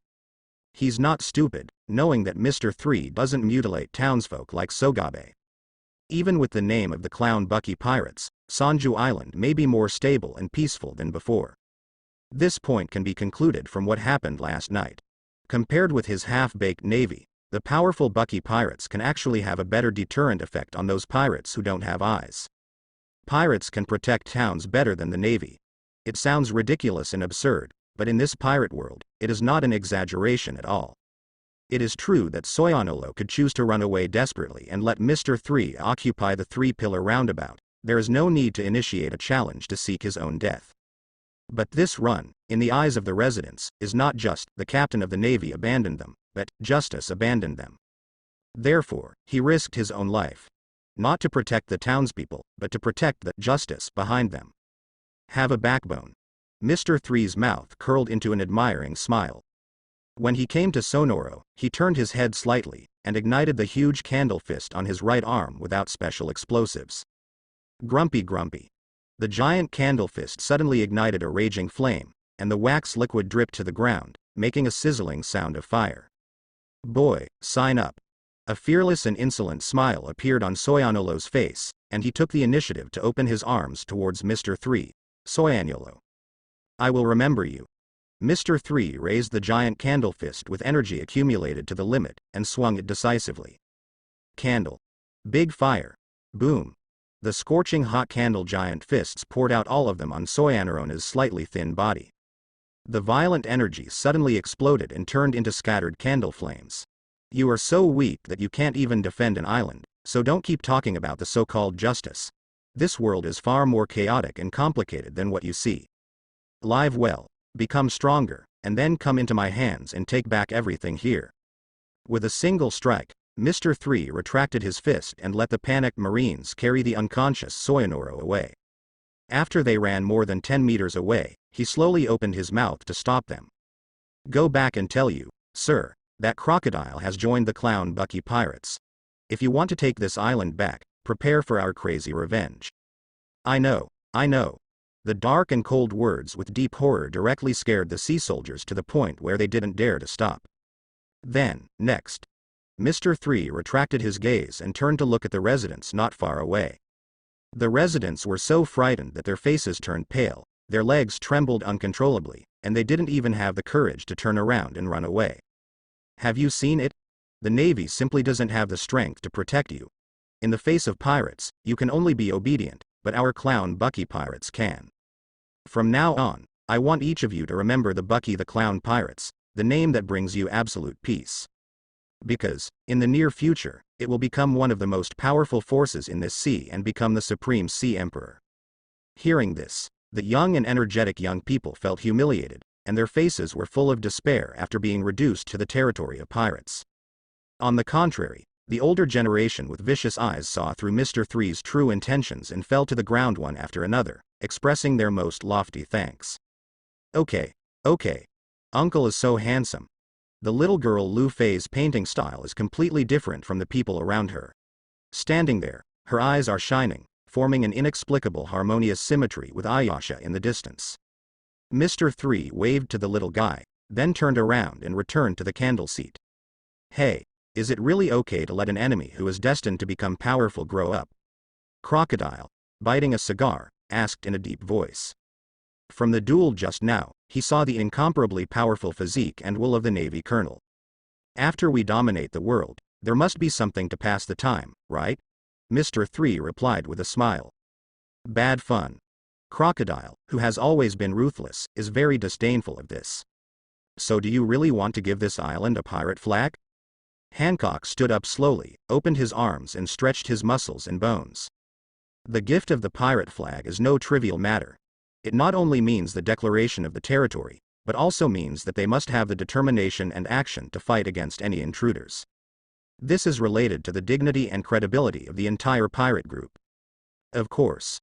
He's not stupid, knowing that Mr. 3 doesn't mutilate townsfolk like Sogabe. Even with the name of the Clown Bucky Pirates, Sanju Island may be more stable and peaceful than before. This point can be concluded from what happened last night. Compared with his half-baked navy, the powerful Bucky Pirates can actually have a better deterrent effect on those pirates who don't have eyes. Pirates can protect towns better than the navy. It sounds ridiculous and absurd, but in this pirate world, it is not an exaggeration at all. It is true that Soyonoro could choose to run away desperately and let Mr. 3 occupy the three-pillar roundabout. There is no need to initiate a challenge to seek his own death. But this run, in the eyes of the residents, is not just the captain of the navy abandoned them, but justice abandoned them. Therefore, he risked his own life. Not to protect the townspeople, but to protect the justice behind them. Have a backbone. Mr. 3's mouth curled into an admiring smile. When he came to Sonoro, he turned his head slightly, and ignited the huge candle fist on his right arm without special explosives. Grumpy. The giant candle fist suddenly ignited a raging flame, and the wax liquid dripped to the ground, making a sizzling sound of fire. Boy, sign up. A fearless and insolent smile appeared on Soyonoro's face, and he took the initiative to open his arms towards Mr. 3. Soyonoro. I will remember you. Mr. 3 raised the giant candle fist with energy accumulated to the limit, and swung it decisively. Candle. Big fire. Boom. The scorching hot candle giant fists poured out all of them on Soyonoro's slightly thin body. The violent energy suddenly exploded and turned into scattered candle flames. You are so weak that you can't even defend an island, so don't keep talking about the so-called justice. This world is far more chaotic and complicated than what you see. Live well. Become stronger, and then come into my hands and take back everything here. With a single strike, Mr. 3 retracted his fist and let the panicked Marines carry the unconscious Soyonoro away. After they ran more than 10 meters away, he slowly opened his mouth to stop them. Go back and tell you, sir, that crocodile has joined the Clown Bucky Pirates. If you want to take this island back, prepare for our crazy revenge. I know. The dark and cold words with deep horror directly scared the sea soldiers to the point where they didn't dare to stop. Then, next, Mr. 3 retracted his gaze and turned to look at the residents not far away. The residents were so frightened that their faces turned pale, their legs trembled uncontrollably, and they didn't even have the courage to turn around and run away. Have you seen it? The Navy simply doesn't have the strength to protect you. In the face of pirates, you can only be obedient, but our Clown Bucky Pirates can. From now on, I want each of you to remember the Bucky the Clown Pirates, the name that brings you absolute peace. Because, in the near future, it will become one of the most powerful forces in this sea and become the Supreme Sea Emperor. Hearing this, the young and energetic young people felt humiliated, and their faces were full of despair after being reduced to the territory of pirates. On the contrary, The older generation with vicious eyes saw through Mr. Three's true intentions and fell to the ground one after another, expressing their most lofty thanks. Okay. Uncle is so handsome. The little girl Lu Fei's painting style is completely different from the people around her. Standing there, her eyes are shining, forming an inexplicable harmonious symmetry with Ayasha in the distance. Mr. Three waved to the little guy, then turned around and returned to the candle seat. Hey, is it really okay to let an enemy who is destined to become powerful grow up? Crocodile, biting a cigar, asked in a deep voice. From the duel just now, he saw the incomparably powerful physique and will of the Navy colonel. After we dominate the world, there must be something to pass the time, right? Mr. Three replied with a smile. Bad fun. Crocodile, who has always been ruthless, is very disdainful of this. So do you really want to give this island a pirate flag? Hancock stood up slowly, opened his arms and stretched his muscles and bones. The gift of the pirate flag is no trivial matter. It not only means the declaration of the territory, but also means that they must have the determination and action to fight against any intruders. This is related to the dignity and credibility of the entire pirate group. Of course.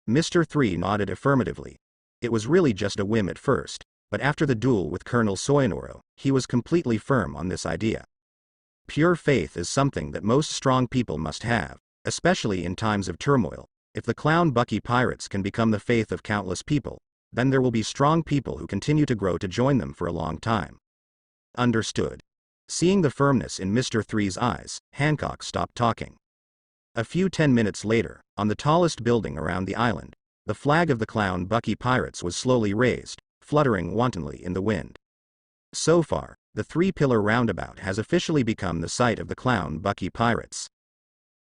Mr. Three nodded affirmatively. It was really just a whim at first, but after the duel with Colonel Soinoro, he was completely firm on this idea. Pure faith is something that most strong people must have, especially in times of turmoil. If the Clown Bucky pirates can become the faith of countless people, then there will be strong people who continue to grow to join them for a long time. Understood. Seeing the firmness in Mr. Three's eyes, Hancock stopped talking. A few 10 minutes later, on the tallest building around the island, the flag of the Clown Bucky pirates was slowly raised, fluttering wantonly in the wind. So far, the three-pillar roundabout has officially become the site of the Clown Bucky pirates.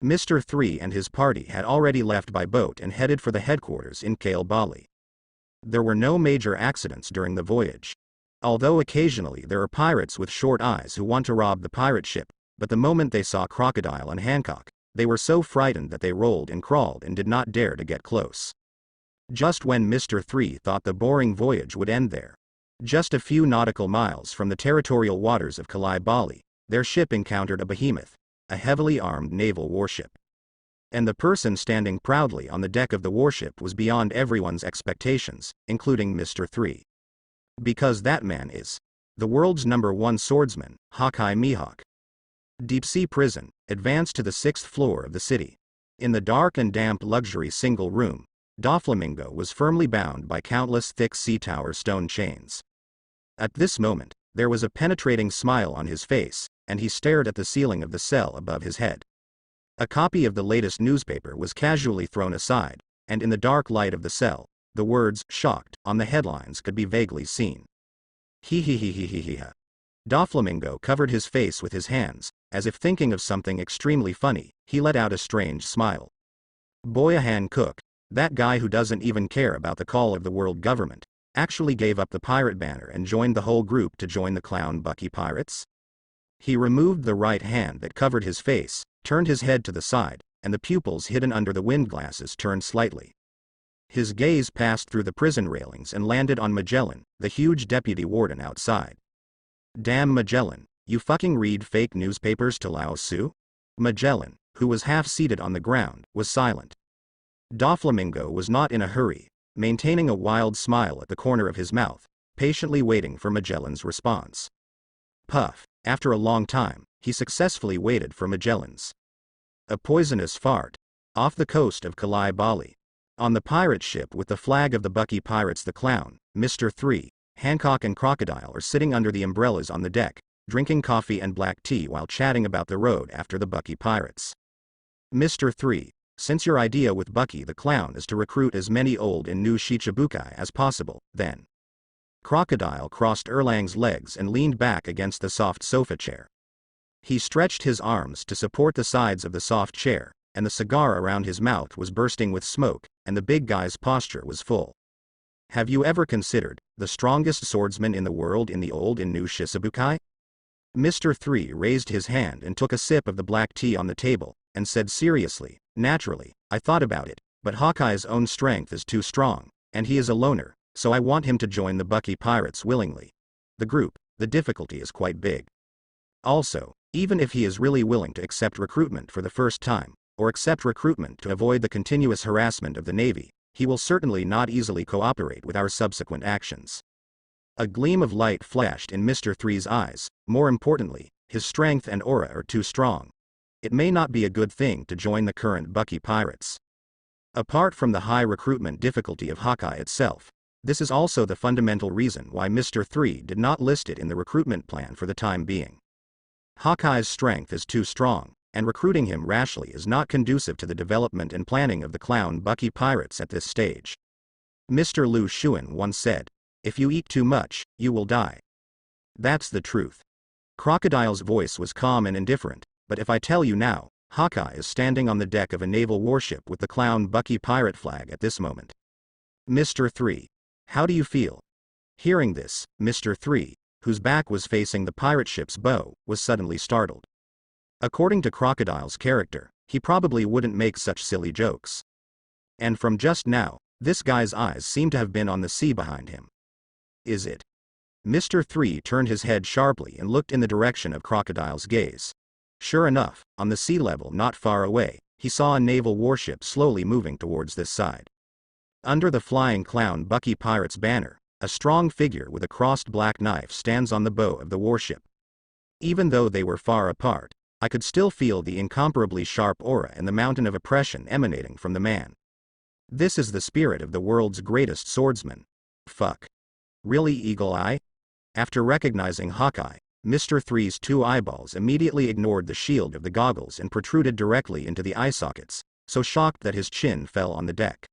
Mr. Three and his party had already left by boat and headed for the headquarters in Qiwuhai. There were no major accidents during the voyage. Although occasionally there are pirates with short eyes who want to rob the pirate ship, but the moment they saw Crocodile and Hancock, they were so frightened that they rolled and crawled and did not dare to get close. Just when Mr. Three thought the boring voyage would end there. Just a few nautical miles from the territorial waters of Qiwuhai, their ship encountered a behemoth, a heavily armed naval warship. And the person standing proudly on the deck of the warship was beyond everyone's expectations, including Mr. Three. Because that man is the world's #1 swordsman, Hawkeye Mihawk. Deep-sea prison, advanced to the 6th floor of the city. In the dark and damp luxury single room, Doflamingo was firmly bound by countless thick sea tower stone chains. At this moment, there was a penetrating smile on his face, and he stared at the ceiling of the cell above his head. A copy of the latest newspaper was casually thrown aside, and in the dark light of the cell, the words "shocked" on the headlines could be vaguely seen. He. Doflamingo covered his face with his hands, as if thinking of something extremely funny. He let out a strange smile. Boyahan Cook, that guy who doesn't even care about the call of the world government, actually gave up the pirate banner and joined the whole group to join the Clown Bucky pirates? He removed the right hand that covered his face, turned his head to the side, and the pupils hidden under the windglasses turned slightly. His gaze passed through the prison railings and landed on Magellan, the huge deputy warden outside. Damn Magellan, you fucking read fake newspapers to Lao Su? Magellan, who was half seated on the ground, was silent. Doflamingo was not in a hurry, maintaining a wild smile at the corner of his mouth, patiently waiting for Magellan's response. Puff. After a long time, he successfully waited for Magellan's. A poisonous fart. Off the coast of Qiwuhai. On the pirate ship with the flag of the Bucky pirates, the Clown, Mr. Three, Hancock and Crocodile are sitting under the umbrellas on the deck, drinking coffee and black tea while chatting about the road after the Bucky pirates. Mr. Three, since your idea with Bucky the Clown is to recruit as many old and new Shicibukai as possible, then. Crocodile crossed Erlang's legs and leaned back against the soft sofa chair. He stretched his arms to support the sides of the soft chair, and the cigar around his mouth was bursting with smoke, and the big guy's posture was full. Have you ever considered the strongest swordsman in the world in the old and new Shicibukai? Mr. Three raised his hand and took a sip of the black tea on the table, and said seriously, naturally, I thought about it, but Hawkeye's own strength is too strong, and he is a loner, so I want him to join the Bucky pirates willingly. The difficulty is quite big. Also, Even if he is really willing to accept recruitment for the first time, or accept recruitment to avoid the continuous harassment of the Navy, he will certainly not easily cooperate with our subsequent actions. A gleam of light flashed in Mr. Three's eyes. More importantly, his strength and aura are too strong. It may not be a good thing to join the current Bucky pirates. Apart from the high recruitment difficulty of Hawkeye itself, this is also the fundamental reason why Mr. Three did not list it in the recruitment plan for the time being. Hawkeye's strength is too strong, and recruiting him rashly is not conducive to the development and planning of the clown Bucky pirates at this stage. Mr. Lu Xun once said, "If you eat too much, you will die." That's the truth. Crocodile's voice was calm and indifferent, but if I tell you now, Hawkeye is standing on the deck of a naval warship with the clown Bucky pirate flag at this moment. Mr. 3. How do you feel? Hearing this, Mr. 3, whose back was facing the pirate ship's bow, was suddenly startled. According to Crocodile's character, he probably wouldn't make such silly jokes. And from just now, this guy's eyes seem to have been on the sea behind him. Is it? Mr. 3 turned his head sharply and looked in the direction of Crocodile's gaze. Sure enough, on the sea level not far away, he saw a naval warship slowly moving towards this side. Under the flying clown Bucky pirate's banner, a strong figure with a crossed black knife stands on the bow of the warship. Even though they were far apart, I could still feel the incomparably sharp aura and the mountain of oppression emanating from the man. This is the spirit of the world's greatest swordsman. Fuck. Really, Eagle Eye? After recognizing Hawkeye, Mr. Three's two eyeballs immediately ignored the shield of the goggles and protruded directly into the eye sockets, so shocked that his chin fell on the deck.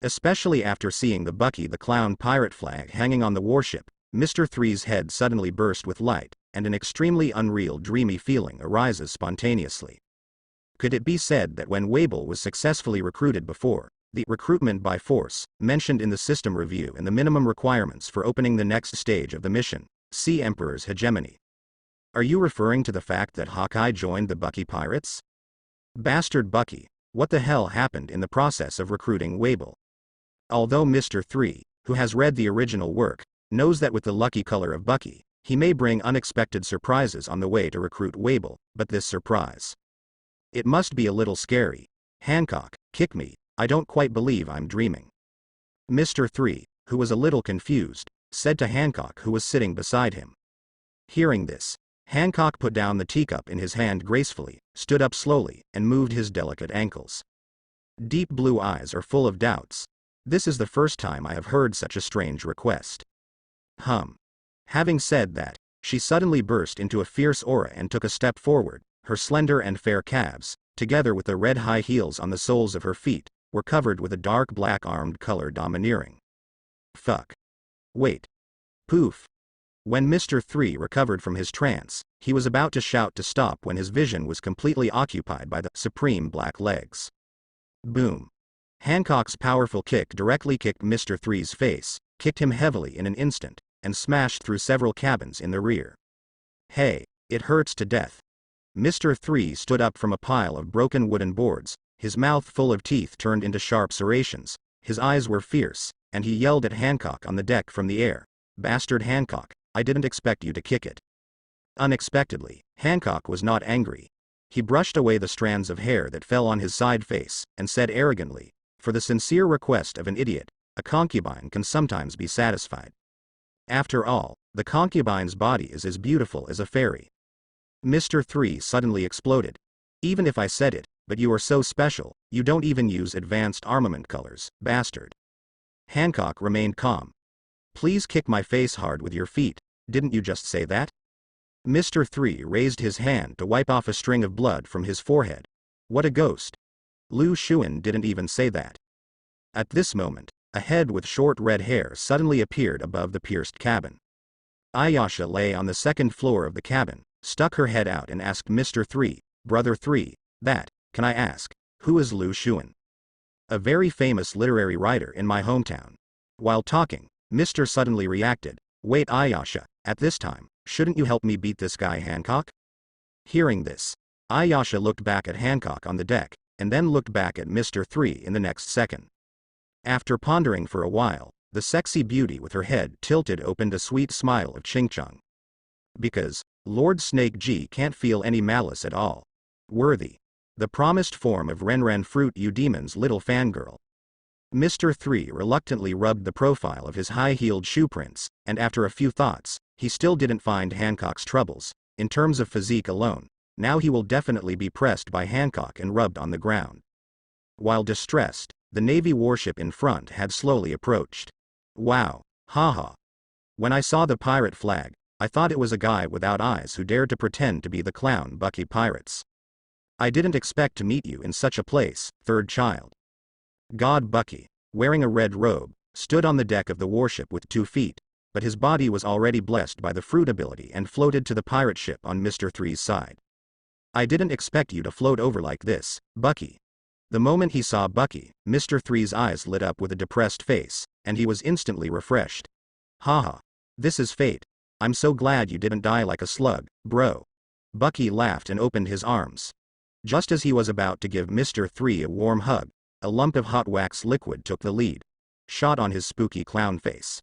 Especially after seeing the Bucky the Clown pirate flag hanging on the warship, Mr. Three's head suddenly burst with light, and an extremely unreal dreamy feeling arises spontaneously. Could it be said that when Wable was successfully recruited before, the recruitment by force, mentioned in the system review and the minimum requirements for opening the next stage of the mission, see Emperor's Hegemony? Are you referring to the fact that Hawkeye joined the Bucky Pirates? Bastard Bucky, what the hell happened in the process of recruiting Wable? Although Mr. 3, who has read the original work, knows that with the lucky color of Bucky, he may bring unexpected surprises on the way to recruit Wable, but this surprise. It must be a little scary. Hancock, kick me, I don't quite believe I'm dreaming. Mr. 3, who was a little confused, said to Hancock who was sitting beside him. Hearing this, Hancock put down the teacup in his hand gracefully, stood up slowly, and moved his delicate ankles. Deep blue eyes are full of doubts. This is the first time I have heard such a strange request. Having said that, she suddenly burst into a fierce aura and took a step forward. Her slender and fair calves, together with the red high heels on the soles of her feet, were covered with a dark black armed color domineering. Fuck. Wait. Poof. When Mr. 3 recovered from his trance, he was about to shout to stop when his vision was completely occupied by the supreme black legs. Boom. Hancock's powerful kick directly kicked Mr. 3's face, kicked him heavily in an instant, and smashed through several cabins in the rear. Hey, it hurts to death. Mr. 3 stood up from a pile of broken wooden boards, his mouth full of teeth turned into sharp serrations, his eyes were fierce, and he yelled at Hancock on the deck from the air. Bastard Hancock, I didn't expect you to kick it. Unexpectedly, Hancock was not angry. He brushed away the strands of hair that fell on his side face, and said arrogantly, for the sincere request of an idiot, a concubine can sometimes be satisfied. After all, the concubine's body is as beautiful as a fairy. Mr. 3 suddenly exploded. Even if I said it, but you are so special, you don't even use advanced armament colors, bastard. Hancock remained calm. Please kick my face hard with your feet, didn't you just say that? Mr. 3 raised his hand to wipe off a string of blood from his forehead. What a ghost. Lu Xun didn't even say that. At this moment, a head with short red hair suddenly appeared above the pierced cabin. Ayasha lay on the second floor of the cabin, stuck her head out and asked Mr. 3, Brother 3, can I ask, who is Lu Xun? A very famous literary writer in my hometown. While talking, Mr. suddenly reacted, wait Ayasha, at this time, shouldn't you help me beat this guy Hancock? Hearing this, Ayasha looked back at Hancock on the deck, and then looked back at Mr. 3 in the next second. After pondering for a while, the sexy beauty with her head tilted opened a sweet smile of ching-chung. Because, Lord Snake G can't feel any malice at all. Worthy. The promised form of Renren Fruit you demon's little fangirl. Mr. 3 reluctantly rubbed the profile of his high-heeled shoe prints, and after a few thoughts, he still didn't find Hancock's troubles. In terms of physique alone, now he will definitely be pressed by Hancock and rubbed on the ground. While distressed, the Navy warship in front had slowly approached. Wow, haha. When I saw the pirate flag, I thought it was a guy without eyes who dared to pretend to be the clown Bucky pirates. I didn't expect to meet you in such a place, third child. God Bucky, wearing a red robe, stood on the deck of the warship with 2 feet, but his body was already blessed by the fruit ability and floated to the pirate ship on Mr. 3's side. I didn't expect you to float over like this, Bucky. The moment he saw Bucky, Mr. 3's eyes lit up with a depressed face, and he was instantly refreshed. Haha. This is fate. I'm so glad you didn't die like a slug, bro. Bucky laughed and opened his arms. Just as he was about to give Mr. 3 a warm hug, a lump of hot wax liquid took the lead. Shot on his spooky clown face.